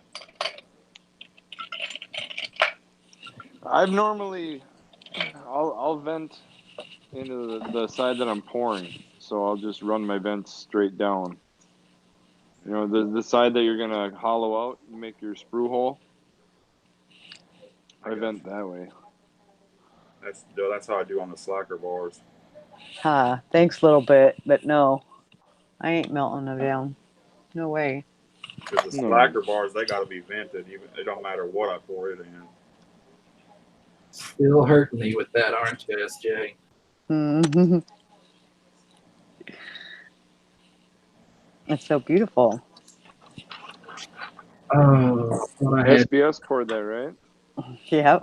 I've normally I'll vent into the side that I'm pouring, so I'll just run my vents straight down. You know, the side that you're gonna hollow out and make your sprue hole. I vent that way. That's how I do on the slacker bars. Ha, thanks a little bit, but no. I ain't melting them down. No way. Because the No. slacker bars, they got to be vented. Even it don't matter what I pour it in. Still hurting me with that, aren't you, SJ? Mhm. It's so beautiful. Oh, what I had. SBS poured that, right? Yeah.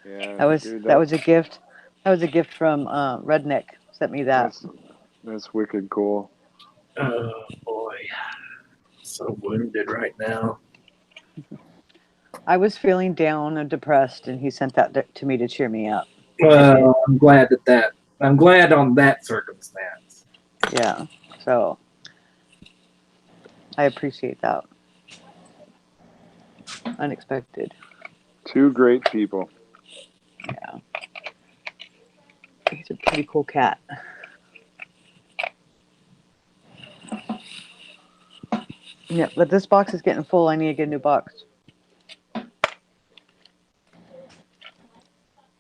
Yeah, That was dude, that was a gift. That was a gift from Redneck. Sent me that. that's wicked cool. Oh boy, so wounded right now. I was feeling down and depressed, and he sent that to me to cheer me up. Well, I'm glad I'm glad on that circumstance. Yeah. So I appreciate that. Unexpected. Two great people. Yeah. He's a pretty cool cat. Yeah, but this box is getting full. I need to get a new box.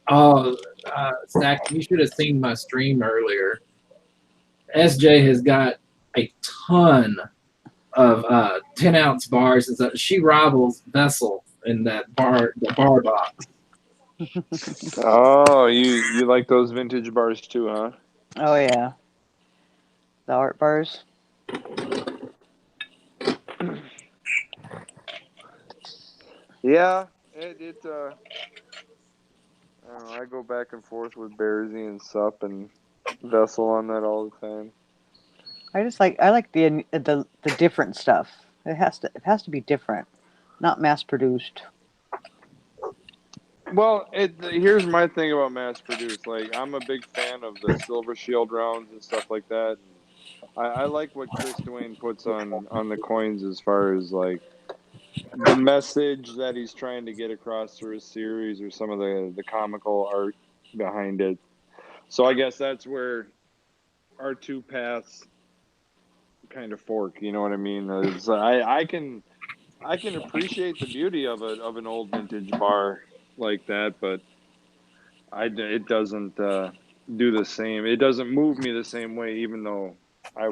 Oh, Stack, you should have seen my stream earlier. SJ has got a ton of 10-ounce bars. She rivals Vessel in the bar box. Oh, you like those vintage bars too, huh? Oh yeah. The art bars. Yeah, it I don't know, I go back and forth with Bearsy and Sup and Vessel on that all the time. I like the different stuff. It has to be different, not mass produced. Well, here's my thing about mass produced. Like, I'm a big fan of the Silver Shield rounds and stuff like that. I like what Chris Dwayne puts on the coins as far as like the message that he's trying to get across through his series or some of the comical art behind it. So I guess that's where our two paths kind of fork. You know what I mean? I can appreciate the beauty of an old vintage bar like that, but It doesn't do the same. It doesn't move me the same way, even though I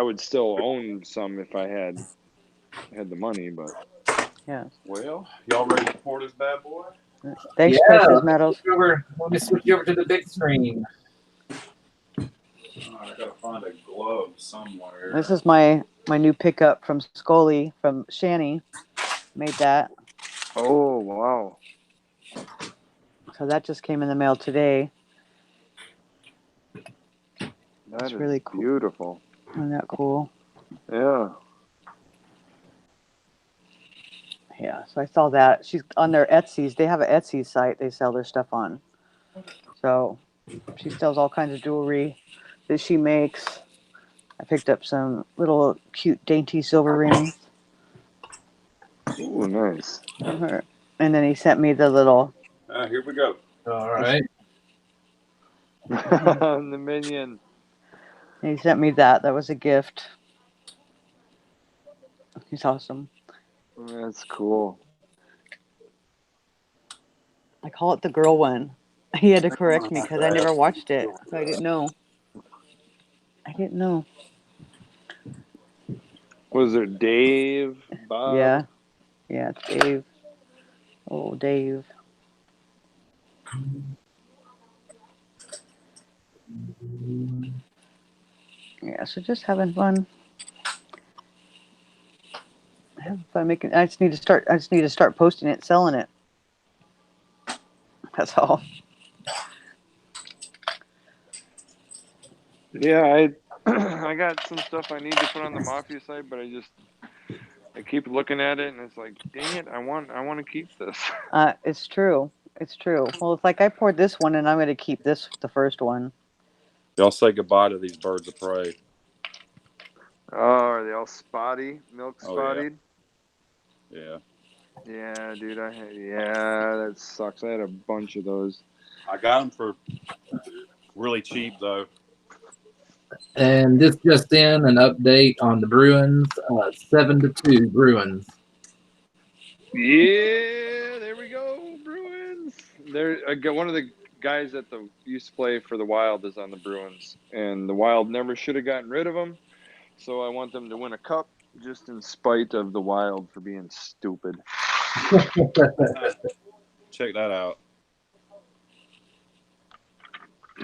would still own some if I had the money. But Yeah. Well, y'all ready to pour this bad boy? Thanks, Yeah. Precious Metals. Let me switch you over to the big screen. All right, I gotta find a glove somewhere. This is my new pickup from Scully from Shanny. Made that. oh wow, So that just came in the mail today. that's really cool. beautiful. Isn't that cool? Yeah. Yeah. So I saw that. She's on their Etsy's. They have an Etsy site they sell their stuff on. So she sells all kinds of jewelry that she makes. I picked up some little cute dainty silver rings Ooh, nice. from her. And then he sent me the little Here we go. All right. The minion. he sent me that. That was a gift. He's awesome. That's cool. I call it the girl one. He had to correct me because I never watched it. So I didn't know. Was there Dave? Bob? Yeah. Yeah, it's Dave. Oh, Dave. Yeah, so just having fun. Having fun making. I just need to start posting it, selling it. That's all. Yeah, I I got some stuff I need to put on the Mafia site, but I keep looking at it and it's like, dang it, I want to keep this. It's true. It's true. Well, it's like I poured this one, and I'm going to keep this, the first one. Y'all say goodbye to these birds of prey. Oh, are they all spotty, milk Oh, yeah. spotted? Yeah. Yeah, dude. That sucks. I had a bunch of those. I got them for really cheap though. And this just in, an update on the Bruins. 7-2 Bruins. Yeah, there we go, Bruins. One of the guys that used to play for the Wild is on the Bruins, and the Wild never should have gotten rid of him. So I want them to win a cup, just in spite of the Wild for being stupid. Check that out.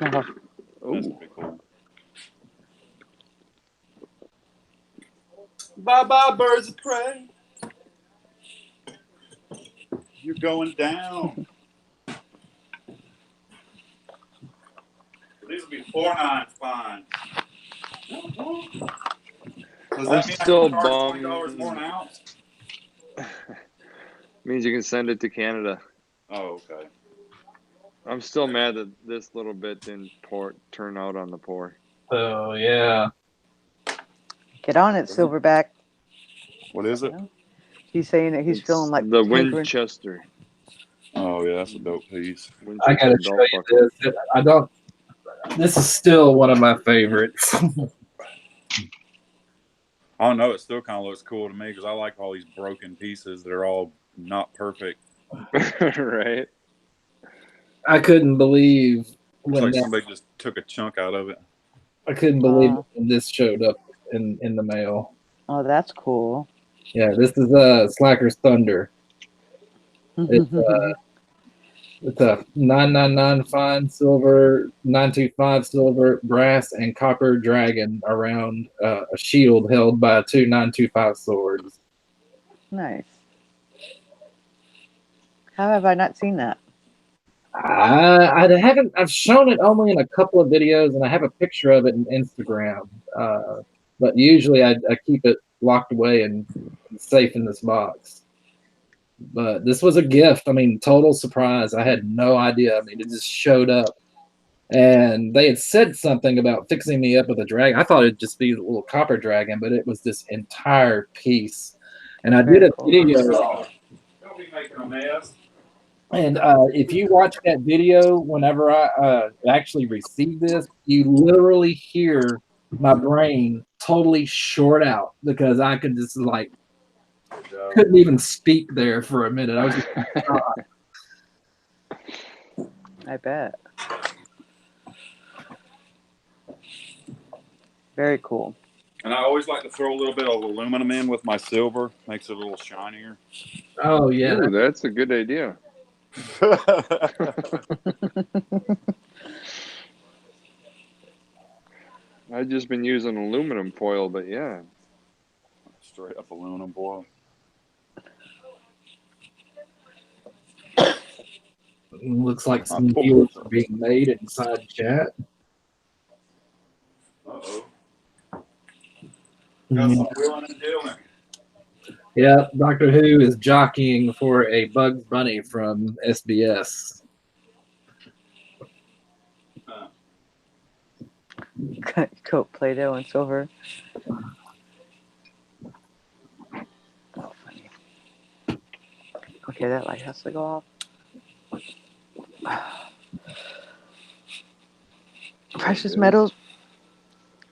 That's pretty cool. Bye bye, birds of prey. You're going down. These will be $4.9 fine. Does that mean still I can charge bummed. $20 more an ounce? Means you can send it to Canada. Oh, okay. I'm still mad that this little bit didn't turn out on the pour. Oh, yeah. Get on it, Silverback. What is it? He's saying that he's It's feeling like the hankering. Winchester. Oh, yeah, that's a dope piece. I gotta Winchester show you this. This is still one of my favorites. I don't know. It still kind of looks cool to me because I like all these broken pieces that are all not perfect. Right. I couldn't believe Looks when like somebody just took a chunk out of it. I couldn't believe when this showed up in the mail. Oh, that's cool. Yeah, this is Slacker's Thunder. It's a 999 fine silver, 925 silver, brass, and copper dragon around a shield held by two 925 swords. Nice. How have I not seen that? I haven't. I've shown it only in a couple of videos, and I have a picture of it in Instagram. But usually, I keep it locked away and safe in this box. But this was a gift. I mean, total surprise. I had no idea. I mean, it just showed up, and they had said something about fixing me up with a dragon. I thought it'd just be a little copper dragon, but it was this entire piece. And I did a video. Don't be making a mess. And if you watch that video, whenever I actually received this, you literally hear my brain totally short out because I could just couldn't even speak there for a minute. I was just I bet. Very cool. And I always like to throw a little bit of aluminum in with my silver. Makes it a little shinier. Oh yeah, Ooh, that's a good idea. I've just been using aluminum foil, but yeah. Straight up aluminum foil. looks like some deals are being made inside chat. Uh-oh. Got some wheeling and dealing. Yeah, Doctor Who is jockeying for a Bugs Bunny from SBS. Coat Play-Doh and silver. Oh, funny. Okay, that light has to go off. Precious metals.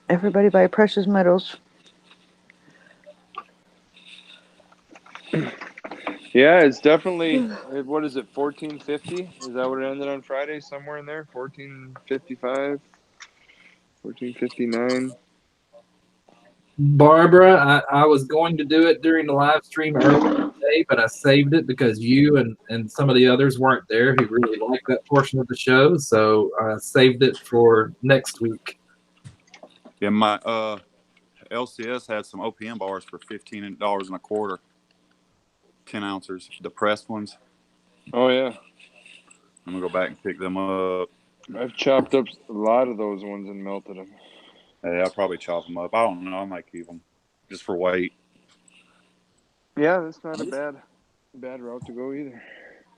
Everybody buy precious metals. Yeah, it's definitely, what is it, 1450? Is that what it ended on Friday? Somewhere in there? 1455? 1459? Barbara, I was going to do it during the live stream earlier today, but I saved it because you and some of the others weren't there who really liked that portion of the show. So I saved it for next week. Yeah, my LCS had some OPM bars for $15 and a quarter. 10 ounces, the pressed ones. Oh, yeah. I'm gonna go back and pick them up. I've chopped up a lot of those ones and melted them. Hey, I'll probably chop them up. I don't know. I might keep them just for weight. Yeah, that's not a bad route to go either.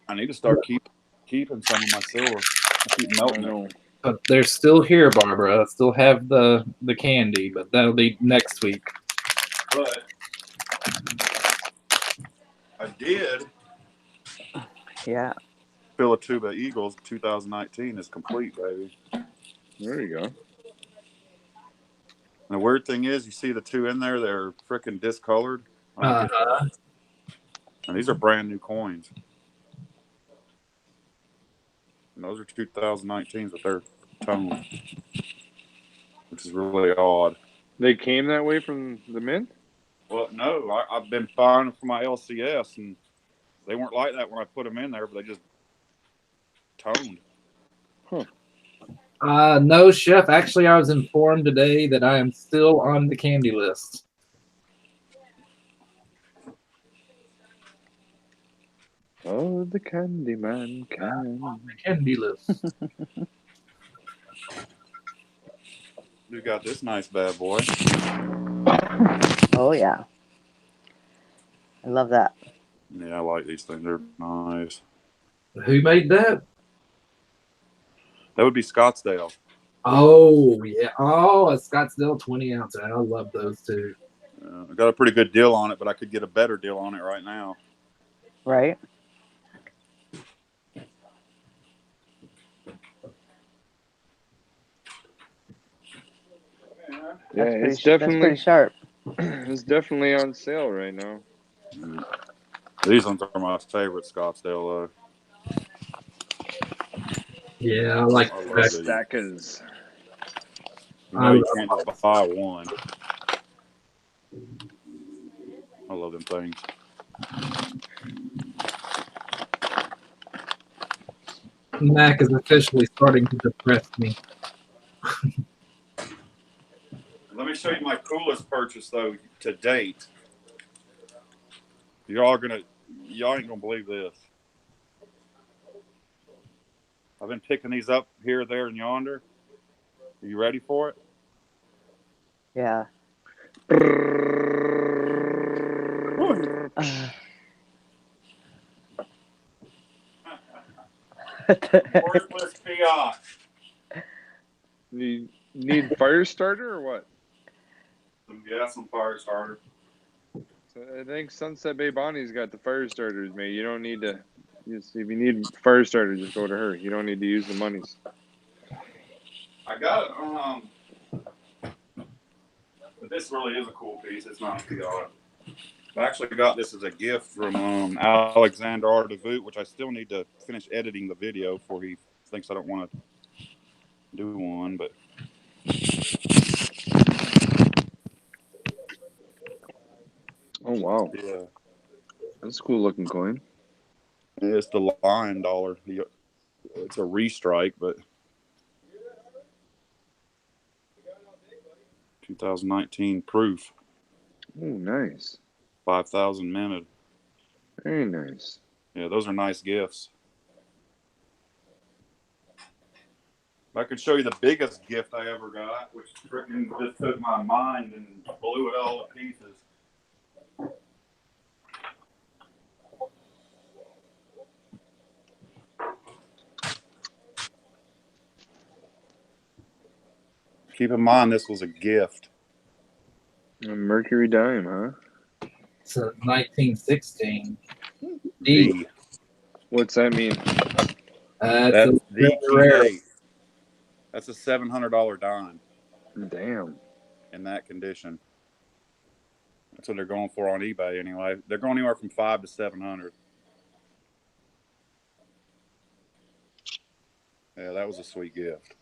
I need to start keeping some of my silver. I keep melting it. But they're still here, Barbara. I still have the candy, but that'll be next week. But I did. Yeah. Philatuba Eagles 2019 is complete, baby. There you go. And the weird thing is, you see the two in there, they're freaking discolored. And these are brand new coins. And those are 2019s, but they're toned, which is really odd. They came that way from the mint? Well, no, I've been buying them for my LCS, and they weren't like that when I put them in there, but they just toned. No, Chef. Actually, I was informed today that I am still on the candy list. Oh, the Candyman can. On the candy list. We got this nice bad boy. Oh, yeah. I love that. Yeah, I like these things. They're nice. Who made that? That would be Scottsdale. Oh, yeah. Oh, a Scottsdale 20 ounce. I love those too. I got a pretty good deal on it, but I could get a better deal on it right now. Right? Yeah, That's it's pretty definitely sharp. it's definitely on sale right now. These ones are my favorite Scottsdale. Yeah, I like I love that. these. Stackers. No, you can't just buy one. I love them things. Mac is officially starting to depress me. Let me show you my coolest purchase though to date. Y'all ain't gonna believe this. I've been picking these up here, there, and yonder. Are you ready for it? Yeah. Worthless Fiat. You need fire starter or what? Some fire starter. So I think Sunset Bay Bonnie's got the fire starters, mate. You don't need to. If you need fire starter, just go to her. You don't need to use the monies. I got it. But this really is a cool piece. It's not a Fiat. I actually got this as a gift from Alexander Ardevoot, which I still need to finish editing the video before he thinks I don't want to do one, but Oh wow, yeah, that's a cool looking coin. it's the Lion dollar. It's a restrike, but 2019 proof, Oh, nice. 5,000 minted. Very nice. Yeah, those are nice gifts. I could show you the biggest gift I ever got, which freaking just took my mind and blew it all to pieces. Keep in mind, this was a gift. A Mercury dime, huh? It's a 1916. D. What's that mean? That's It's the really rare. King 8. That's a $700 dime Damn. in that condition. That's what they're going for on eBay anyway. They're going anywhere from $500 to $700. Yeah, that was a sweet gift.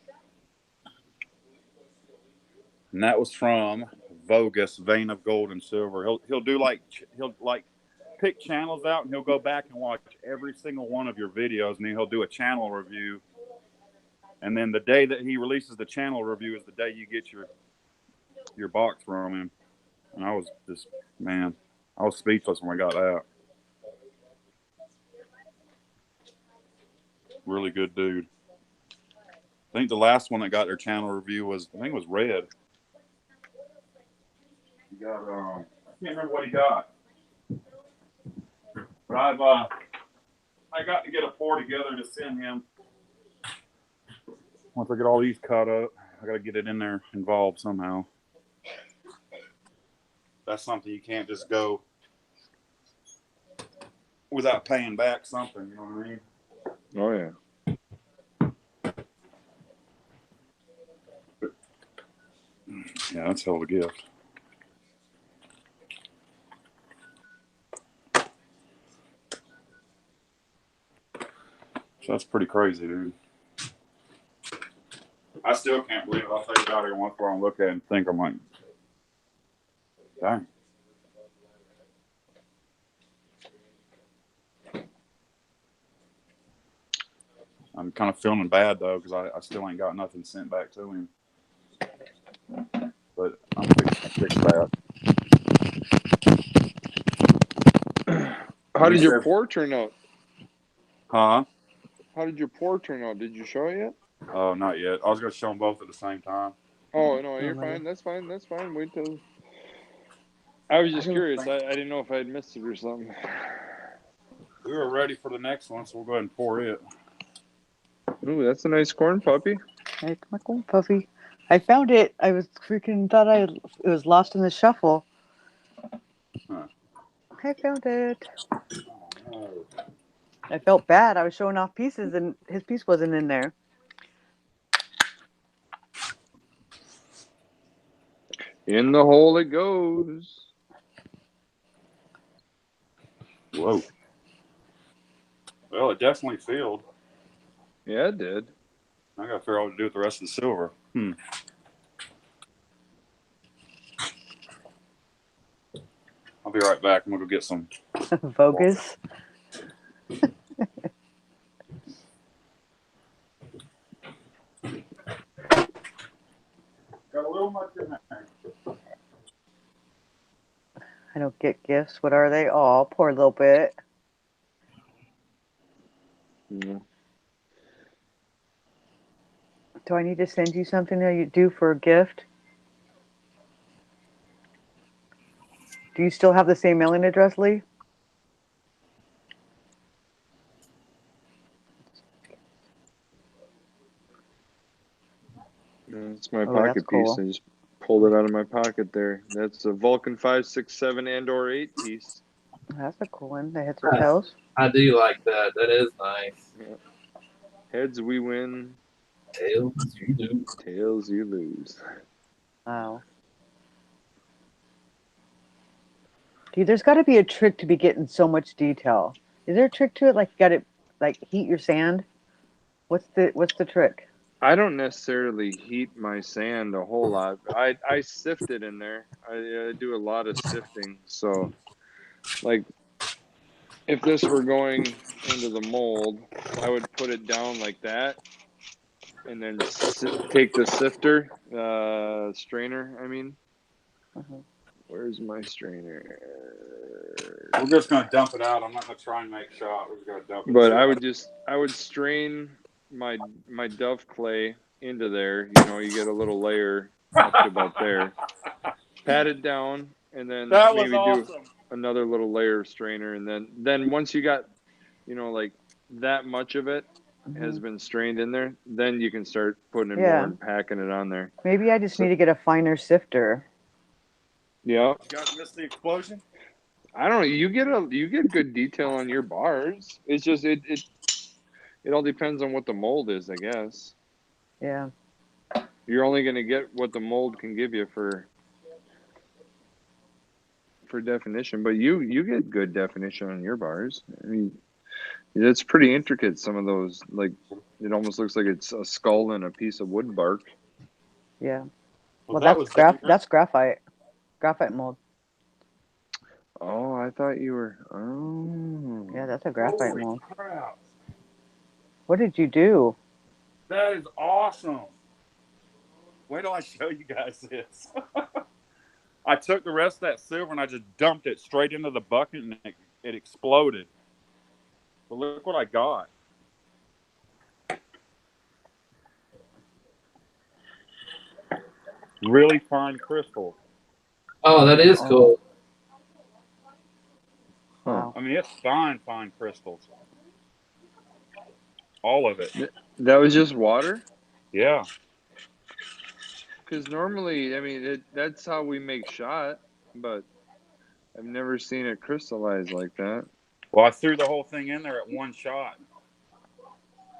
And that was from Vogus, Vein of Gold and Silver. He'll pick channels out and he'll go back and watch every single one of your videos, and then he'll do a channel review. And then the day that he releases the channel review is the day you get your box from him. And I was speechless when I got that. Really good dude. I think the last one that got their channel review was Red. He got I can't remember what he got. But I got to get a pour together to send him. Once I get all these cut up, I got to get it in there involved somehow. That's something you can't just go without paying back something, you know what I mean? Oh yeah. Yeah, that's hell of a gift. So that's pretty crazy, dude. I still can't believe it. I'll take it out here once while I look at it and think, I'm like, dang. I'm kind of feeling bad though, because I still ain't got nothing sent back to him. But I'm fix that. How did your pour turn out? Huh? How did your pour turn out? Did you show it yet? Oh, not yet. I was gonna show them both at the same time. Oh no, you're no. fine. That's fine. That's fine. Wait till. I was just curious. I didn't know if I had missed it or something. We were ready for the next one, so we'll go ahead and pour it. Ooh, that's a nice corn puppy. Hey, come on, go, Puffy. I found it. I was freaking thought it was lost in the shuffle. Huh. I found it. Oh, I felt bad. I was showing off pieces and his piece wasn't in there. In the hole it goes. whoa. Well, it definitely filled. Yeah, it did. I gotta figure out what to do with the rest of the silver. I'll be right back. I'm gonna go get some. Vogus. Got a little much in there. I don't get gifts. What are they? Oh, pour a little bit. Yeah. Do I need to send you something that you do for a gift? Do you still have the same mailing address, Lee? It's my Oh, pocket that's cool. piece. I just pulled it out of my pocket there. That's a Vulcan 567 and/or 8 piece. That's a cool one. The heads or tails. I do like that. That is nice. Heads we win, Tails, you do. tails you lose. Wow. Dude, there's got to be a trick to be getting so much detail. Is there a trick to it? Like you got to like heat your sand? What's the trick? I don't necessarily heat my sand a whole lot. I sift it in there. I do a lot of sifting. So like if this were going into the mold, I would put it down like that, and then take the sifter, strainer. I mean, Mhm. where's my strainer? We're just gonna dump it out. I'm not gonna try and make shot. We're just gonna dump it. But I would strain my Dove clay into there. You know, you get a little layer up to about there. Pat it down, and then That was maybe do awesome. another little layer of strainer, and then once you got, you know, like that much of it has Mhm. been strained in there, then you can start putting in more Yeah. and packing it on there. Maybe I just So need to get a finer sifter. yeah, You guys missed the explosion? I don't know. You get good detail on your bars. It's just it all depends on what the mold is, I guess. Yeah. You're only going to get what the mold can give you for definition, but you get good definition on your bars. I mean, it's pretty intricate. Some of those, like, it almost looks like it's a skull and a piece of wood bark. Yeah. Well, Well, that was that's graphite. Graphite mold. Oh, I thought you were. Oh, Yeah, that's a graphite Holy mold. crap. What did you do? That is awesome. Wait till I show you guys this. I took the rest of that silver and I just dumped it straight into the bucket and it exploded. But look what I got. Really fine crystals. Oh, that is Oh. cool. Wow. I mean, it's fine crystals. All of it. that was just water. Yeah. Because normally, I mean, that's how we make shot, but I've never seen it crystallize like that. Well, I threw the whole thing in there at one shot.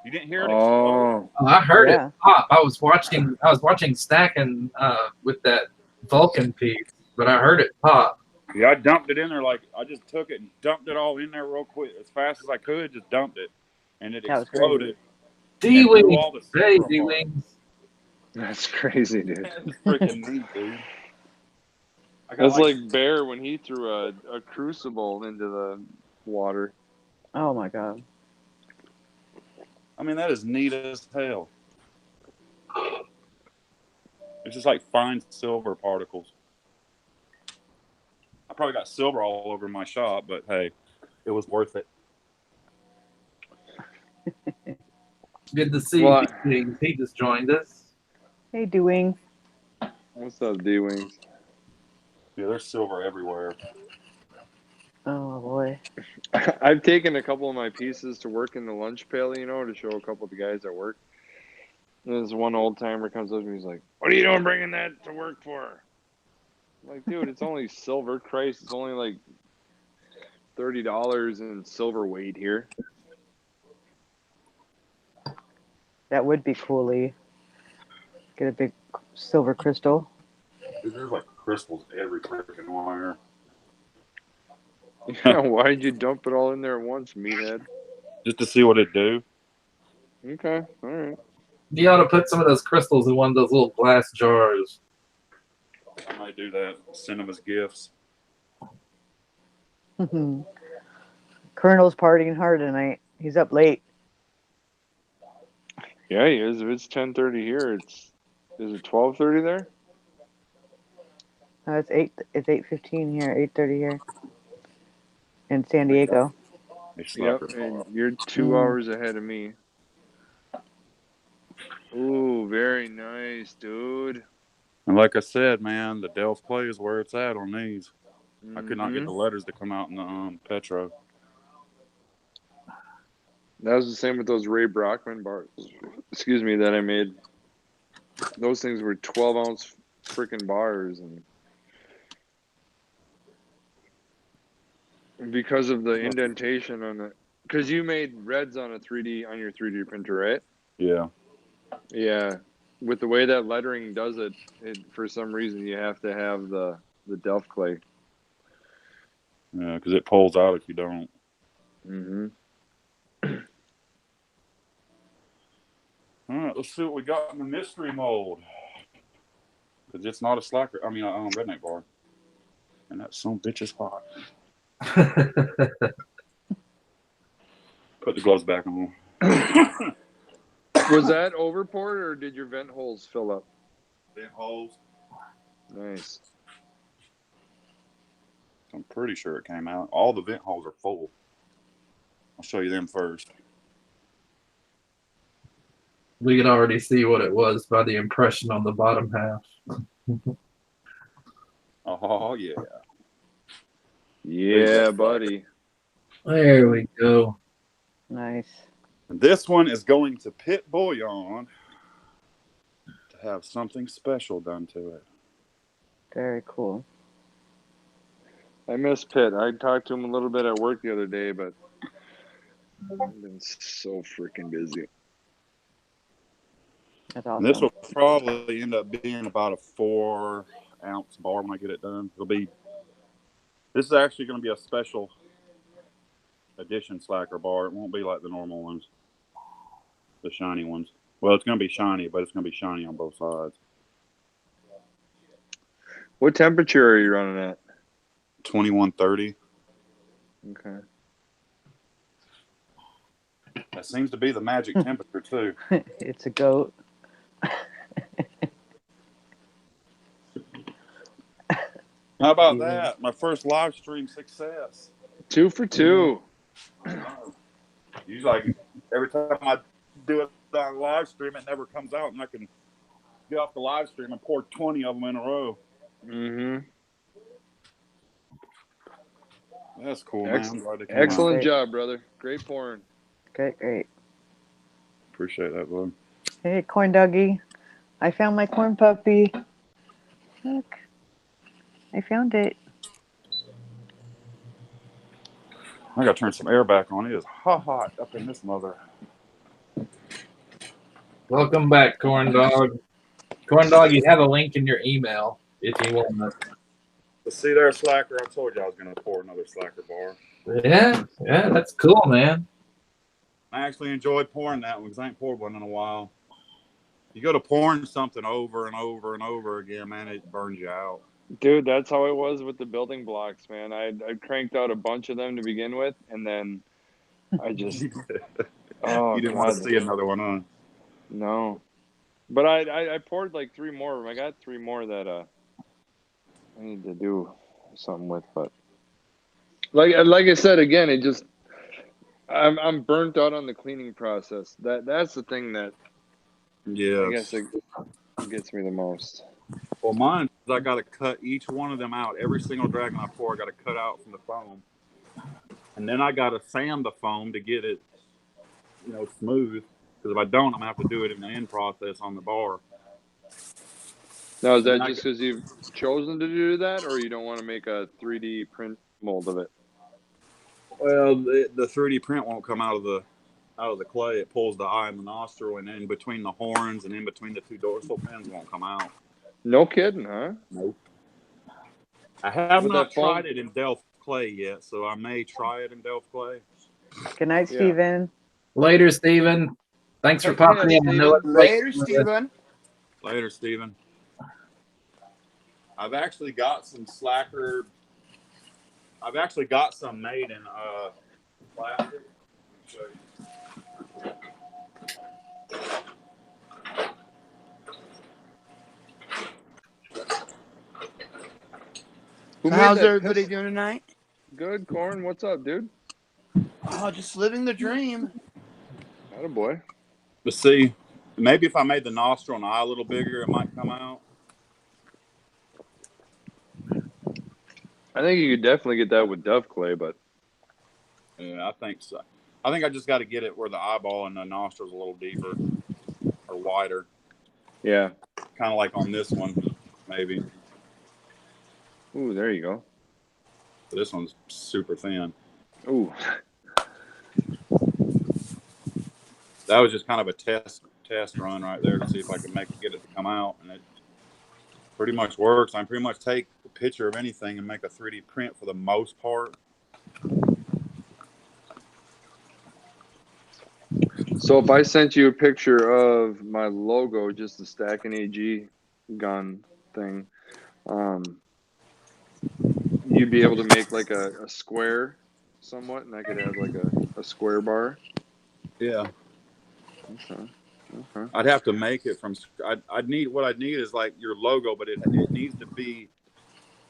You didn't hear it explode? Oh, Oh, I heard Yeah. it pop. I was watching stacking with that Vulcan piece, but I heard it pop. Yeah, I dumped it in there. Like, I just took it and dumped it all in there real quick, as fast as I could, just dumped it. And it That was exploded. D And blew wings, all the hey silver D apart. wings. that's crazy, dude. That's freaking neat, dude. I got That's like Bear when he threw a crucible into the water. Oh my god. I mean, that is neat as hell. It's just like fine silver particles. I probably got silver all over my shop, but hey, it was worth it. Good to see Well, D wings. He just joined us. Hey, doing. what's up, D Wings? Yeah, there's silver everywhere. Oh boy. I've taken a couple of my pieces to work in the lunch pail, you know, to show a couple of the guys at work. And this one old timer comes up and he's like, "What are you doing bringing that to work for?" I'm like, dude, it's only silver. Christ, it's only like $30 in silver weight here. That would be coolly. Get a big silver crystal. Dude, there's like crystals every freaking wire. Yeah, why'd you dump it all in there at once, meathead? Just to see what it do. Okay, all right. You ought to put some of those crystals in one of those little glass jars. I might do that. Send them as gifts. Colonel's partying hard tonight. He's up late. Yeah, he is. If it's 10:30 here, is it 12:30 there? It's 8:15 here. 8:30 here. In San Diego. They Yep, sucker. and you're 2 hours ahead of me. Ooh, very nice, dude. And like I said, man, the Delft clay is where it's at on these. I could not get the Mhm. letters to come out in the Petro. That was the same with those Ray Brockman bars. Excuse me, that I made. Those things were 12-ounce freaking bars, and because of the indentation on it, because you made reds on your 3D printer, right? Yeah. Yeah. With the way that lettering does it, for some reason you have to have the Delft clay. Yeah, because it pulls out if you don't. Mm-hmm. All right, let's see what we got in the mystery mold. Because it's not a slacker. I mean, redneck bar. And that some bitch is hot. Put the gloves back on. Was that overpoured or did your vent holes fill up? Vent holes. Nice. I'm pretty sure it came out. All the vent holes are full. I'll show you them first. We could already see what it was by the impression on the bottom half. Oh, yeah. Yeah, buddy. There we go. Nice. And this one is going to Pit Bouillon to have something special done to it. Very cool. I miss Pitt. I talked to him a little bit at work the other day, but I've been so freaking busy. That's And this awesome. will probably end up being about a 4-ounce bar when I get it done. This is actually going to be a special edition slacker bar. It won't be like the normal ones, the shiny ones. Well, it's going to be shiny, but it's going to be shiny on both sides. What temperature are you running at? 2130. Okay. That seems to be the magic temperature too. It's a goat. How about that? My first live stream success. 2 for 2. Usually, every time I do it on live stream, it never comes out, and I can get off the live stream and pour 20 of them in a row. Mm-hmm. That's cool, man. I'm glad they came Excellent Great. job, brother. Great pouring. Great. out. Appreciate that, bud. Hey, corn doggy. I found my corn puppy. Look. I found it. I gotta turn some air back on. It is hot up in this mother. Welcome back, Corn Dog. Corn Dog, you have a link in your email if you want to. But see there, Slacker. I told you I was gonna pour another Slacker bar. Yeah, that's cool, man. I actually enjoyed pouring that one because I ain't poured one in a while. You go to pouring something over and over and over again, man, it burns you out. Dude, that's how it was with the building blocks, man. I cranked out a bunch of them to begin with, and then I just oh You didn't want god, to see another one, huh? no. But I poured like 3 more of them. I got 3 more that I need to do something with, but like I said again, it just I'm burnt out on the cleaning process. That's the thing that Yeah. I guess it gets me the most. Well, mine, I got to cut each one of them out. Every single dragon I pour, I got to cut out from the foam. And then I got to sand the foam to get it, smooth. Because if I don't, I'm going to have to do it in the end process on the bar. Now, is that And I just because you've chosen to do that, or you don't want to make a 3D print mold of it? Well, the 3D print won't come out of the clay. It pulls the eye and the nostril, and in between the horns and in between the 2 dorsal fins won't come out. No kidding, huh? Nope. I have With not that foam- tried it in Delft clay yet, so I may try it in Delft clay. Good night, Yeah. Steven. Later, Steven. Thanks for Take care, popping in. I know Steven. it's late. Later, Steven. Later, Steven. I've actually got some slacker. I've actually got some made in plastic. Let me show you. Who So made how's that everybody piss- doing tonight? Good, Corn. What's up, dude? Oh, just living the dream. Attaboy. But see, maybe if I made the nostril and eye a little bigger, it might come out. I think you could definitely get that with Dove clay, but Yeah, I think so. I think I just got to get it where the eyeball and the nostril's a little deeper or wider. yeah. Kind of like on this one, maybe. Ooh, there you go. But this one's super thin. Ooh. That was just kind of a test run right there to see if I could get it to come out, and it pretty much works. I pretty much take a picture of anything and make a 3D print for the most part. So if I sent you a picture of my logo, just the Stack and AG gun thing, you'd be able to make like a square somewhat, and I could have like a square bar. Yeah. Okay. Okay. I'd have to make it from. I'd need what I'd need is like your logo, but it needs to be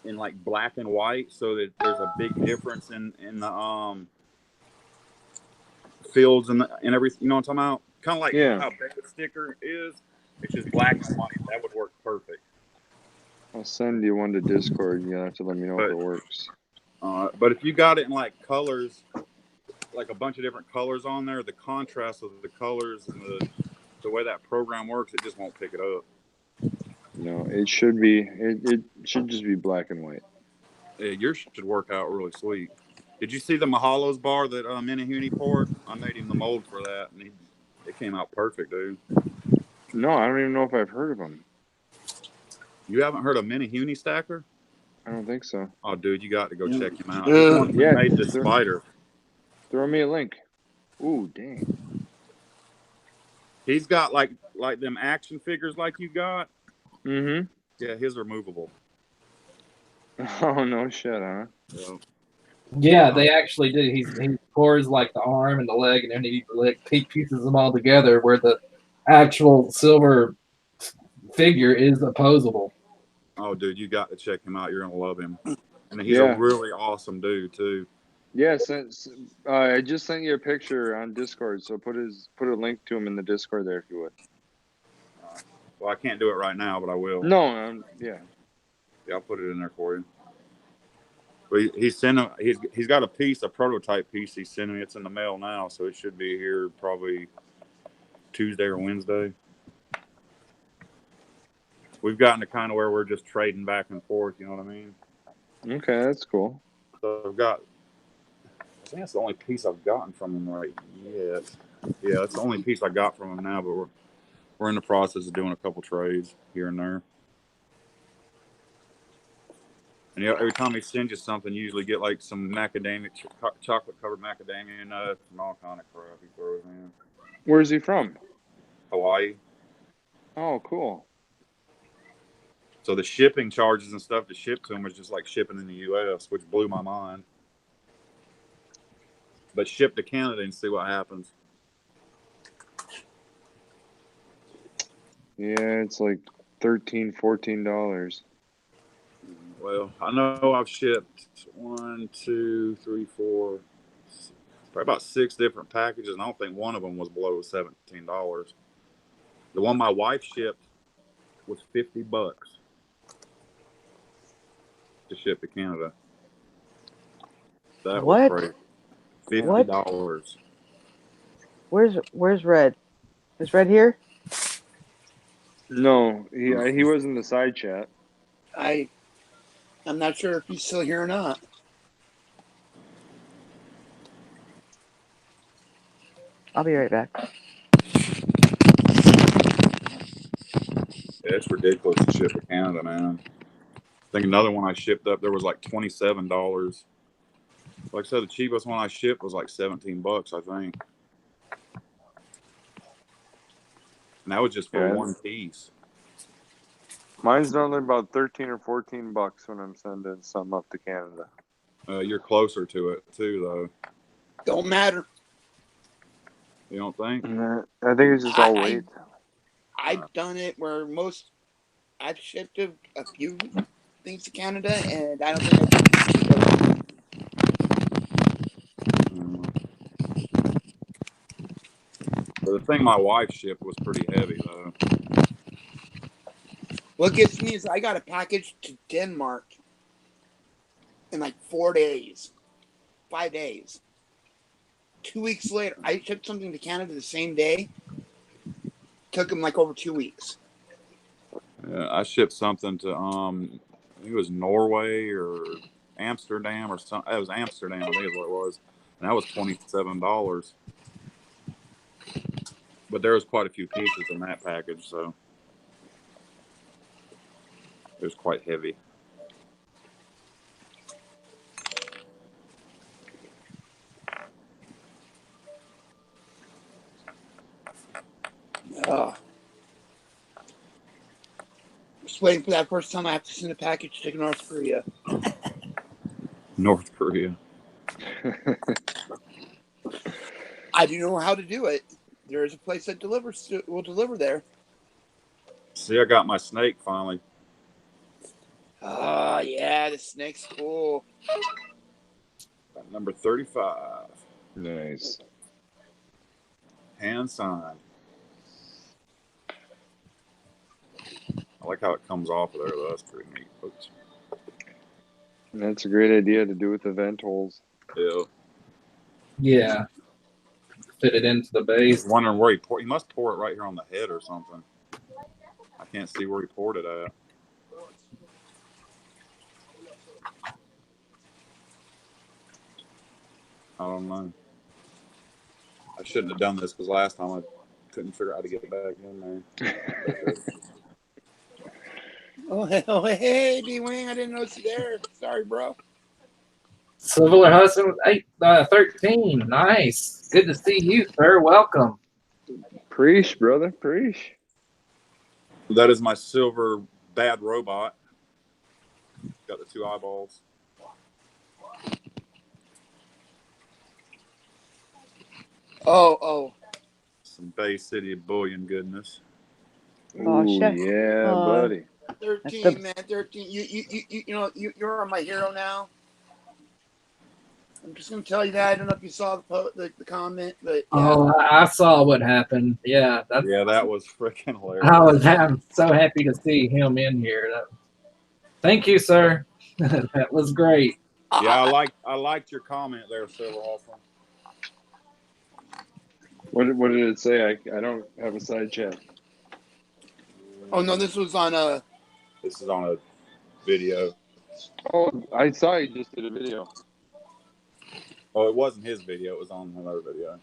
in like black and white, so that there's a big difference in the fields and everything. You know what I'm talking about? Kind of like Yeah. how big the sticker is. It's just black and white. That would work perfect. I'll send you one to Discord. You'll have to let me know if But it works. but if you got it in like colors, like a bunch of different colors on there, the contrast of the colors and the way that program works, it just won't pick it up. No, it should be. It should just be black and white. Yeah, yours should work out really sweet. Did you see the Mahalos bar that Minahuni poured? I made him the mold for that, and it came out perfect, dude. No, I don't even know if I've heard of them. You haven't heard of Minahuni Stacker? I don't think so. Oh, dude, you got to go check him out. Yeah. He's the one who Yeah, made this they're- spider. Throw me a link. Ooh, dang. He's got like them action figures like you got. Mm-hmm. Yeah, his are movable. Oh, no shit, huh? So, Yeah, they actually do. He pours like the arm and the leg, and then he like pieces them all together where the actual silver figure is opposable. oh, dude, you got to check him out. You're gonna love him, and he's Yeah. a really awesome dude too. Yeah, I just sent you a picture on Discord, so put a link to him in the Discord there if you would. Well, I can't do it right now, but I will. No, yeah. Yeah, I'll put it in there for you. But he's sending. He's got a prototype piece. He's sending me. It's in the mail now, so it should be here probably Tuesday or Wednesday. We've gotten to kind of where we're just trading back and forth. You know what I mean? Okay, that's cool. So I've got. I think that's the only piece I've gotten from him right yet. Yeah, that's the only piece I got from him now. But we're in the process of doing a couple trades here and there. And every time he sends you something, you usually get like some macadamia, chocolate covered macadamia nuts and all kind of crap he throws in. Where's he from? Hawaii. Oh, cool. So the shipping charges and stuff to ship to him was just like shipping in the U.S., which blew my mind. But ship to Canada and see what happens. Yeah, it's like $13-14. Well, I know I've shipped 1, 2, 3, 4, probably about 6 different packages, and I don't think one of them was below $17. The one my wife shipped was $50 to ship to Canada. That What? was crazy. $50. Where's Red? Is Red here? No, he was in the side chat. I'm not sure if he's still here or not. I'll be right back. Yeah, it's ridiculous to ship to Canada, man. I think another one I shipped up there was like $27. Like I said, the cheapest one I shipped was like $17, I think. And that was just for Yeah. one piece. Mine's normally about 13 or $14 when I'm sending something up to Canada. You're closer to it too, though. Don't matter. You don't think? I think it's just all weight. I've done it where I've shipped a few things to Canada, and I don't think I've But the thing my wife shipped was pretty heavy, though. What gets me is I got a package to Denmark in like 4 days, 5 days. 2 weeks later, I shipped something to Canada the same day. Took them like over 2 weeks. Yeah, I shipped something to I think it was Norway or Amsterdam or something. It was Amsterdam, I think is what it was, and that was $27. But there was quite a few pieces in that package, so it was quite heavy. Just waiting for that first time I have to send a package to North Korea. North Korea. I do know how to do it. There is a place that will deliver there. See, I got my snake finally. Oh yeah, the snake's cool. Got number 35. Nice. Hand signed. I like how it comes off of there, though. That's pretty neat. Oops. And that's a great idea to do with the vent holes. Yeah. Yeah. Fit it into the I was base. wondering where he poured. He must pour it right here on the head or something. I can't see where he poured it at. I don't know. I shouldn't have done this because last time I couldn't figure out how to get it back in there. Oh hey, D-Wing, I didn't notice you there. Sorry, bro. Silver Hudson with 13. Nice. Good to see you, sir. Welcome. Preach, brother. Preach. That is my silver bad robot. Got the 2 eyeballs. Oh. Some Bay City bullion goodness. Oh, Ooh, shit. yeah, buddy. 13, That's the- man, 13. You're my hero now. I'm just gonna tell you that. I don't know if you saw the comment, but yeah. Oh, I saw what happened. Yeah, Yeah, that was freaking hilarious. I'm so happy to see him in here. Thank you, sir. That was great. Yeah, I liked your comment there, Silver Hawthorne. What did it say? I don't have a side chat. Oh no, this was on This is on a video. Oh, I saw you just did a video. Oh, it wasn't his video. It was on another video.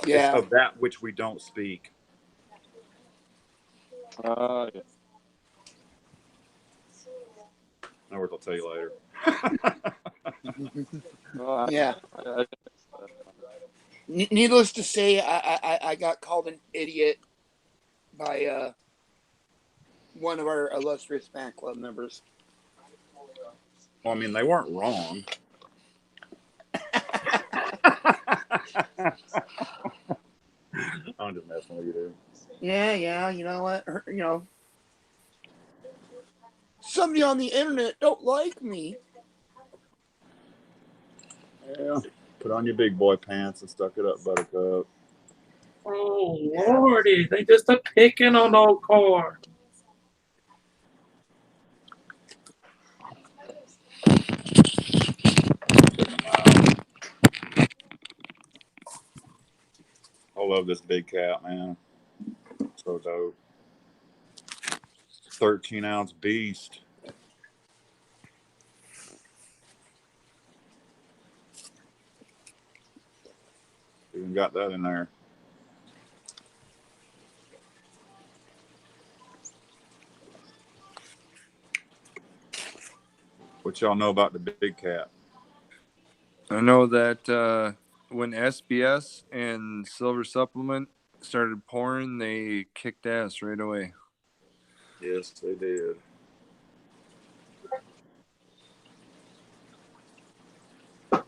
yeah. It's of that which we don't speak. Yeah. No worries, I'll tell you later. Yeah. Needless to say, I got called an idiot by one of our illustrious fan club members. Well, I mean, they weren't wrong. I'm just messing with you, dude. Yeah, you know what? Somebody on the internet don't like me. Yeah. Put on your big boy pants and stuck it up, Buttercup. Oh, Lordy. They just a picking on old car. I love this big cat, man. So dope. 13-ounce beast. Even got that in there. What y'all know about the big cat? I know that when SBS and Silver Supplement started pouring, they kicked ass right away. Yes, they did. I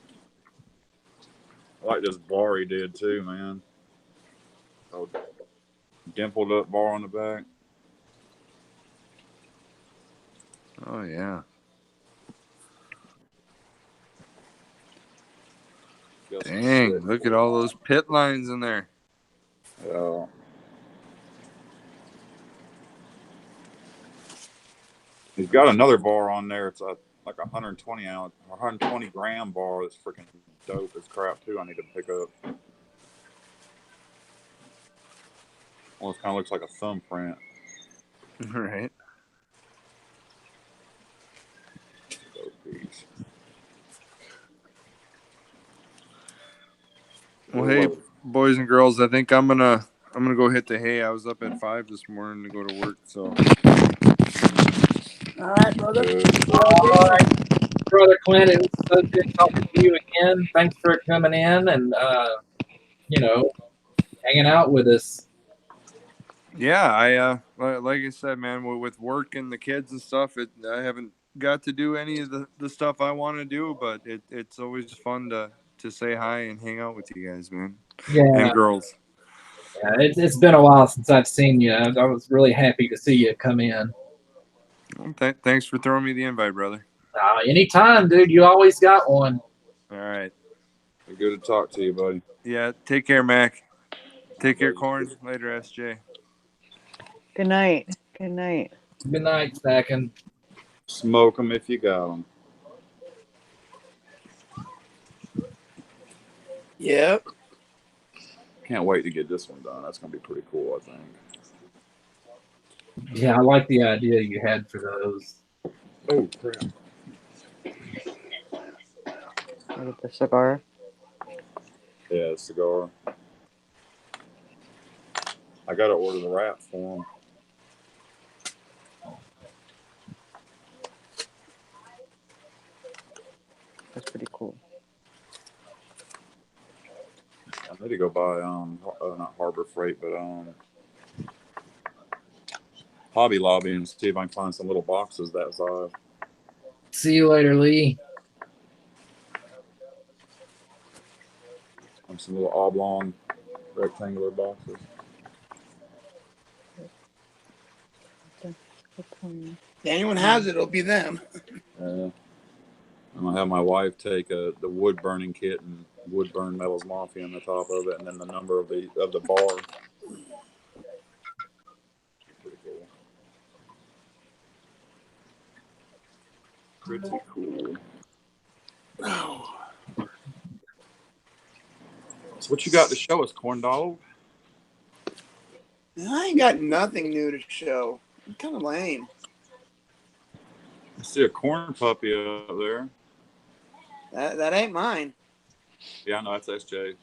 like this bar he did too, man. Oh, dimpled up bar on the back. Oh yeah. Got some Dang, sick- look at all those pit lines in there. Yeah. He's got another bar on there. It's like 120 gram bar. That's freaking dope as crap too. I need to pick up. Well, it kind of looks like a thumbprint. Right. Dope piece. Well, hey, boys and girls, I think I'm gonna go hit the hay. I was up at 5 this morning to go to work, so. All right, brother. All right, Brother Clint, it was so good talking to you again. Thanks for coming in and, hanging out with us. Yeah, like I said, man, with work and the kids and stuff, I haven't got to do any of the stuff I want to do, but it's always fun to say hi and hang out with you guys, man, Yeah, and girls. yeah, it's been a while since I've seen you. I was really happy to see you come in. Well, thanks for throwing me the invite, brother. Anytime, dude. You always got one. All right. Good to talk to you, buddy. Yeah, take care, Mac. Take care, Corn. Later, SJ. Good night. Good night. Good night, Stacking. Smoke them if you got them. Yep. Can't wait to get this one done. That's gonna be pretty cool, I think. Yeah, I like the idea you had for those. Oh crap! Look at the cigar. Yeah, the cigar. I gotta order the wrap for them. That's pretty cool. I need to go buy not Harbor Freight, but Hobby Lobby and see if I can find some little boxes that size. See you later, Lee. Some little oblong, rectangular boxes. If anyone has it, it'll be them. I'm gonna have my wife take the wood burning kit and wood burn metals mafia on the top of it, and then the number of the bar. Pretty cool. Pretty cool. Oh. So what you got to show us, corn dog? I ain't got nothing new to show. I'm kind of lame. I see a corn puppy up there. That ain't mine. Yeah, I know that's SJ.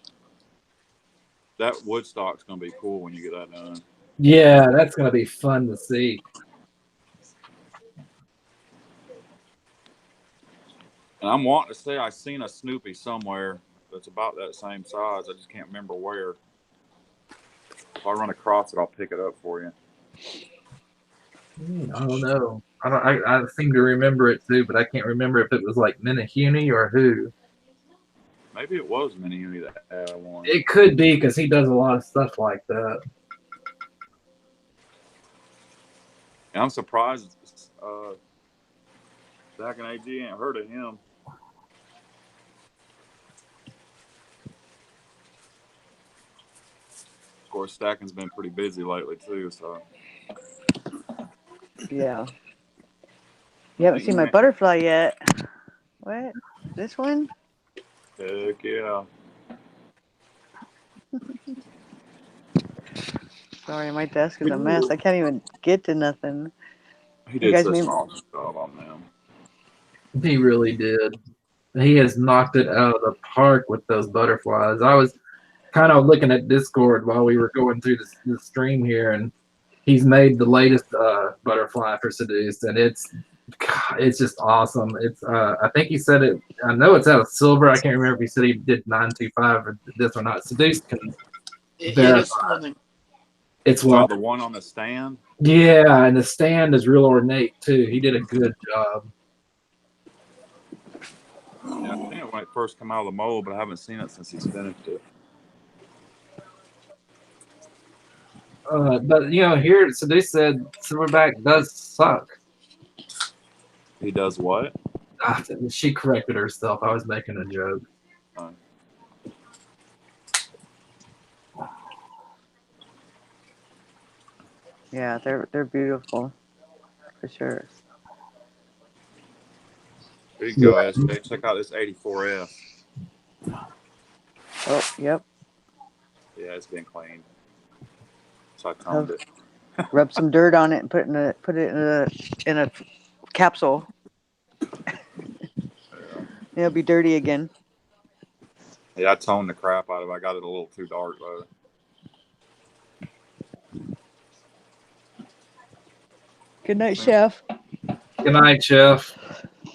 That Woodstock's gonna be cool when you get that done. Yeah, that's gonna be fun to see. And I'm wanting to say I seen a Snoopy somewhere that's about that same size. I just can't remember where. If I run across it, I'll pick it up for you. I don't know. I seem to remember it too, but I can't remember if it was like Minahune or who. Maybe it was Mini Uni that had one. It could be because he does a lot of stuff like that. And I'm surprised Zach and AG ain't heard of him. Of course, Stacking's been pretty busy lately too, so. Yeah. You haven't seen my butterfly yet. What? This one? Heck yeah. Sorry, my desk is a mess. I can't even get to nothing. He You did guys such mean- an awesome job on them. He really did. He has knocked it out of the park with those butterflies. I was kind of looking at Discord while we were going through the stream here, and he's made the latest butterfly for Seduced, and it's just awesome. It's I think he said it. I know it's out of silver. I can't remember if he said he did 925 or this or not. Seduced can It verify. is something. It's Oh, one. the one on the stand? Yeah, and the stand is real ornate too. He did a good job. Yeah, I seen it when it first came out of the mold, but I haven't seen it since he's finished it. But here Seduced said Silverback does suck. He does what? She corrected herself. I was making a joke. Yeah, they're beautiful. For sure. There you go, SJ. Check out this 84S. Oh, yep. Yeah, it's been cleaned. So I toned it. Rub some dirt on it and put it in a capsule. It'll be dirty again. Yeah, I toned the crap out of it. I got it a little too dark though. Good night, Chef. Good night, Chef.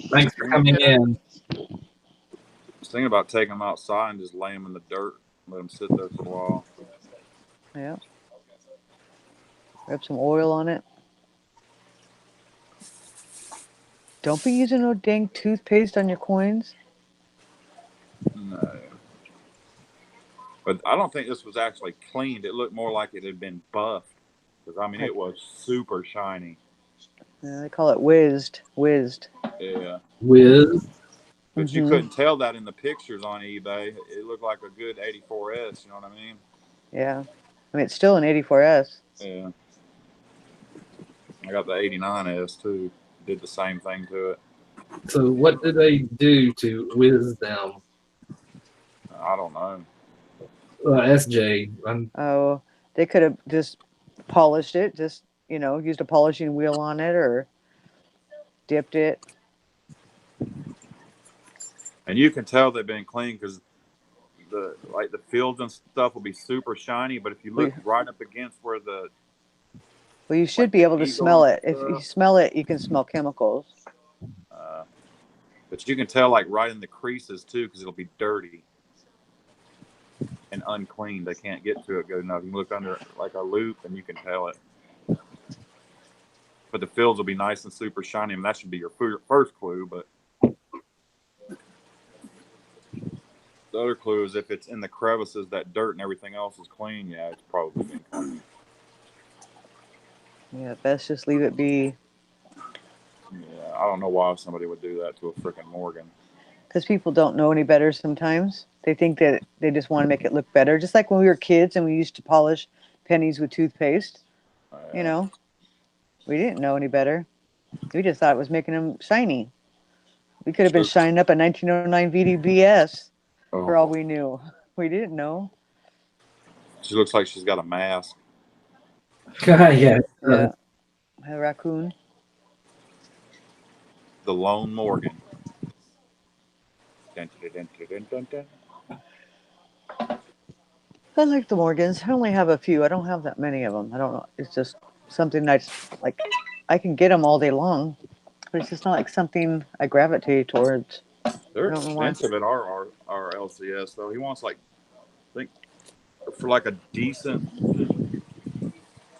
Thanks for coming in. I was thinking about taking them outside and just lay them in the dirt, let them sit there for a while. Yeah. Rub some oil on it. Don't be using no dang toothpaste on your coins. No. But I don't think this was actually cleaned. It looked more like it had been buffed. Because, I mean, it was super shiny. Yeah, they call it whizzed. Whizzed. Yeah. Whiz. But you Mhm. couldn't tell that in the pictures on eBay. It looked like a good 84S, you know what I mean? Yeah. I mean, it's still an 84S. Yeah. I got the 89S too. Did the same thing to it. So what did they do to whiz them? I don't know. SJ. Oh, they could have just polished it, just, you know, used a polishing wheel on it or dipped it. And you can tell they've been clean because the fields and stuff will be super shiny. But if you look right up against where the Well, you should like be the able to smell eagles it. If you stuff, smell it, you can smell chemicals. but you can tell like right in the creases too because it'll be dirty and unclean. They can't get to it good enough. You can look under like a loop and you can tell it. But the fields will be nice and super shiny, and that should be your first clue. But the other clue is if it's in the crevices, that dirt and everything else is clean. Yeah, it's probably been clean. Yeah, best just leave it be. Yeah, I don't know why somebody would do that to a freaking Morgan. Because people don't know any better sometimes. They think that they just want to make it look better. Just like when we were kids and we used to polish pennies with toothpaste. You know, we didn't know any better. We just thought it was making them shiny. We could have been shining up a 1909 VDBS for all we knew. We didn't know. She looks like she's got a mask. Yeah. Yeah. A raccoon. The Lone Morgan. Dun, dun, dun, dun, dun, dun. I like the Morgans. I only have a few. I don't have that many of them. I don't know. It's just something I just like. I can get them all day long, but it's just not like something I gravitate towards. They're I don't know why. expensive at our LCS though. He wants like, I think, for like a decent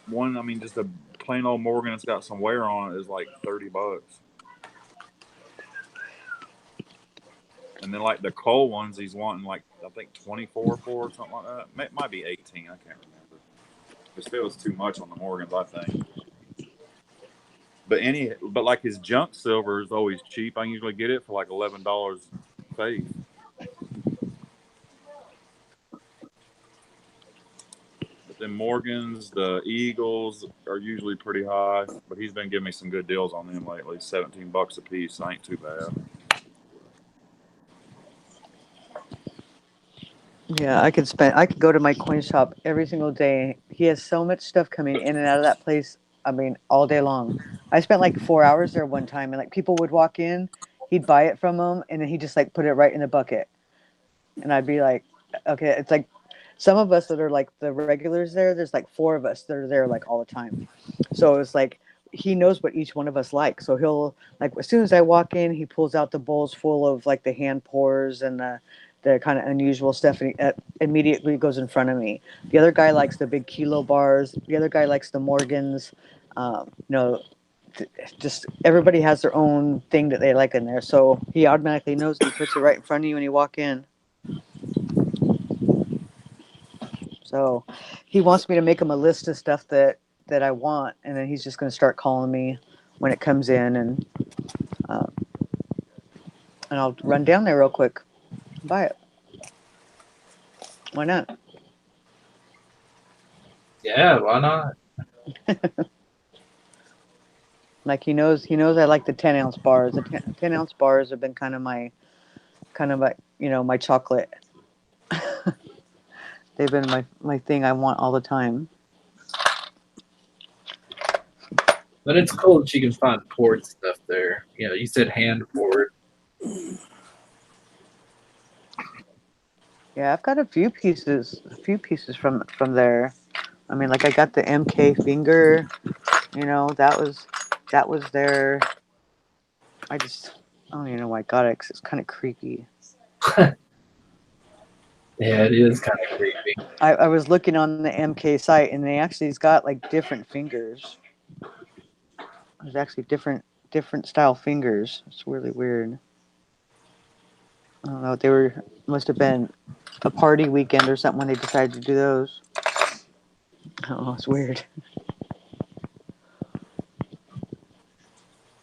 one. I mean, just a plain old Morgan that's got some wear on it is like $30. And then like the Cole ones, he's wanting like I think 24 for or something like that. It might be 18. I can't remember. It feels too much on the Morgans, I think. But like his junk silver is always cheap. I usually get it for like $11 face. But then Morgans, the Eagles are usually pretty high. But he's been giving me some good deals on them lately. $17 a piece. Ain't too bad. Yeah, I could go to my coin shop every single day. He has so much stuff coming in and out of that place. I mean, all day long. I spent like 4 hours there one time, and like people would walk in, he'd buy it from them, and then he just like put it right in the bucket. And I'd be like, okay, it's like some of us that are like the regulars there, there's like four of us that are there like all the time. So it's like he knows what each one of us like. So he'll like as soon as I walk in, he pulls out the bowls full of like the hand pours and the kind of unusual stuff, and he immediately goes in front of me. The other guy likes the big kilo bars. The other guy likes the Morgans. Just everybody has their own thing that they like in there. So he automatically knows, and he puts it right in front of you when you walk in. So he wants me to make him a list of stuff that I want, and then he's just going to start calling me when it comes in, and I'll run down there real quick, and buy it. Why not? Yeah, why not? Like he knows I like the 10-ounce bars. The 10-ounce bars have been kind of my my chocolate. They've been my thing I want all the time. But it's cool that you can find poured stuff there. You know, you said hand poured. Yeah, I've got a few pieces from there. I mean, like I got the MK finger, that was there. I don't even know why I got it 'cause it's kind of creepy. Yeah, it is kind of creepy. I was looking on the MK site, and they actually's got like different fingers. There's actually different style fingers. It's really weird. I don't know. They must have been a party weekend or something when they decided to do those. Oh, it's weird.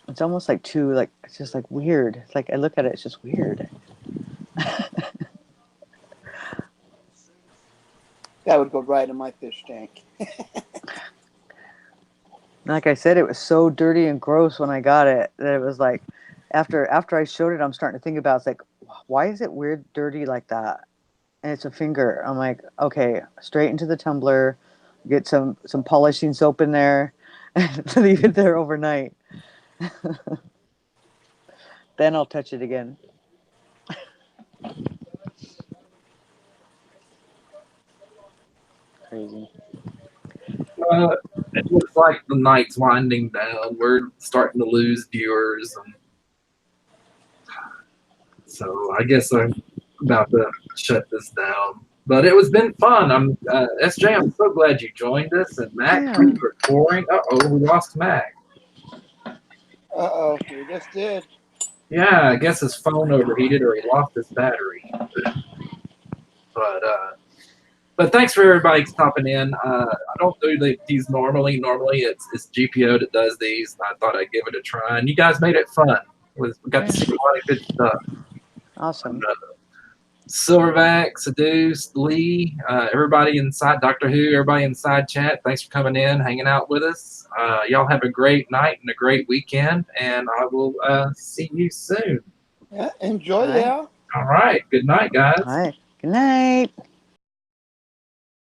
It's almost like it's just like weird. It's like I look at it, it's just weird. That would go right in my fish tank. Like I said, it was so dirty and gross when I got it that it was like, after I showed it, I'm starting to think about it's like, why is it weird, dirty like that? And it's a finger. I'm like, okay, straight into the tumbler, get some polishing soap in there, and leave it there overnight. Then I'll touch it again. Crazy. It looks like the night's winding down. We're starting to lose viewers, and so I guess I'm about to shut this down. But it was been fun. SJ. I'm so glad you joined us, and Mac, Yeah. you were touring. We lost Mac. We just did. Yeah, I guess his phone overheated or he lost his battery. But thanks for everybody stopping in. I don't do these normally. Normally it's GPO that does these. I thought I'd give it a try, and you guys made it fun. We got to see a lot of good stuff. Awesome. Silverback, Seduce, Lee, everybody inside Doctor Who, everybody inside chat. Thanks for coming in, hanging out with us. Y'all have a great night and a great weekend, and I will see you soon. Yeah, enjoy All right. now. All right. Good night, guys. All right. Good night.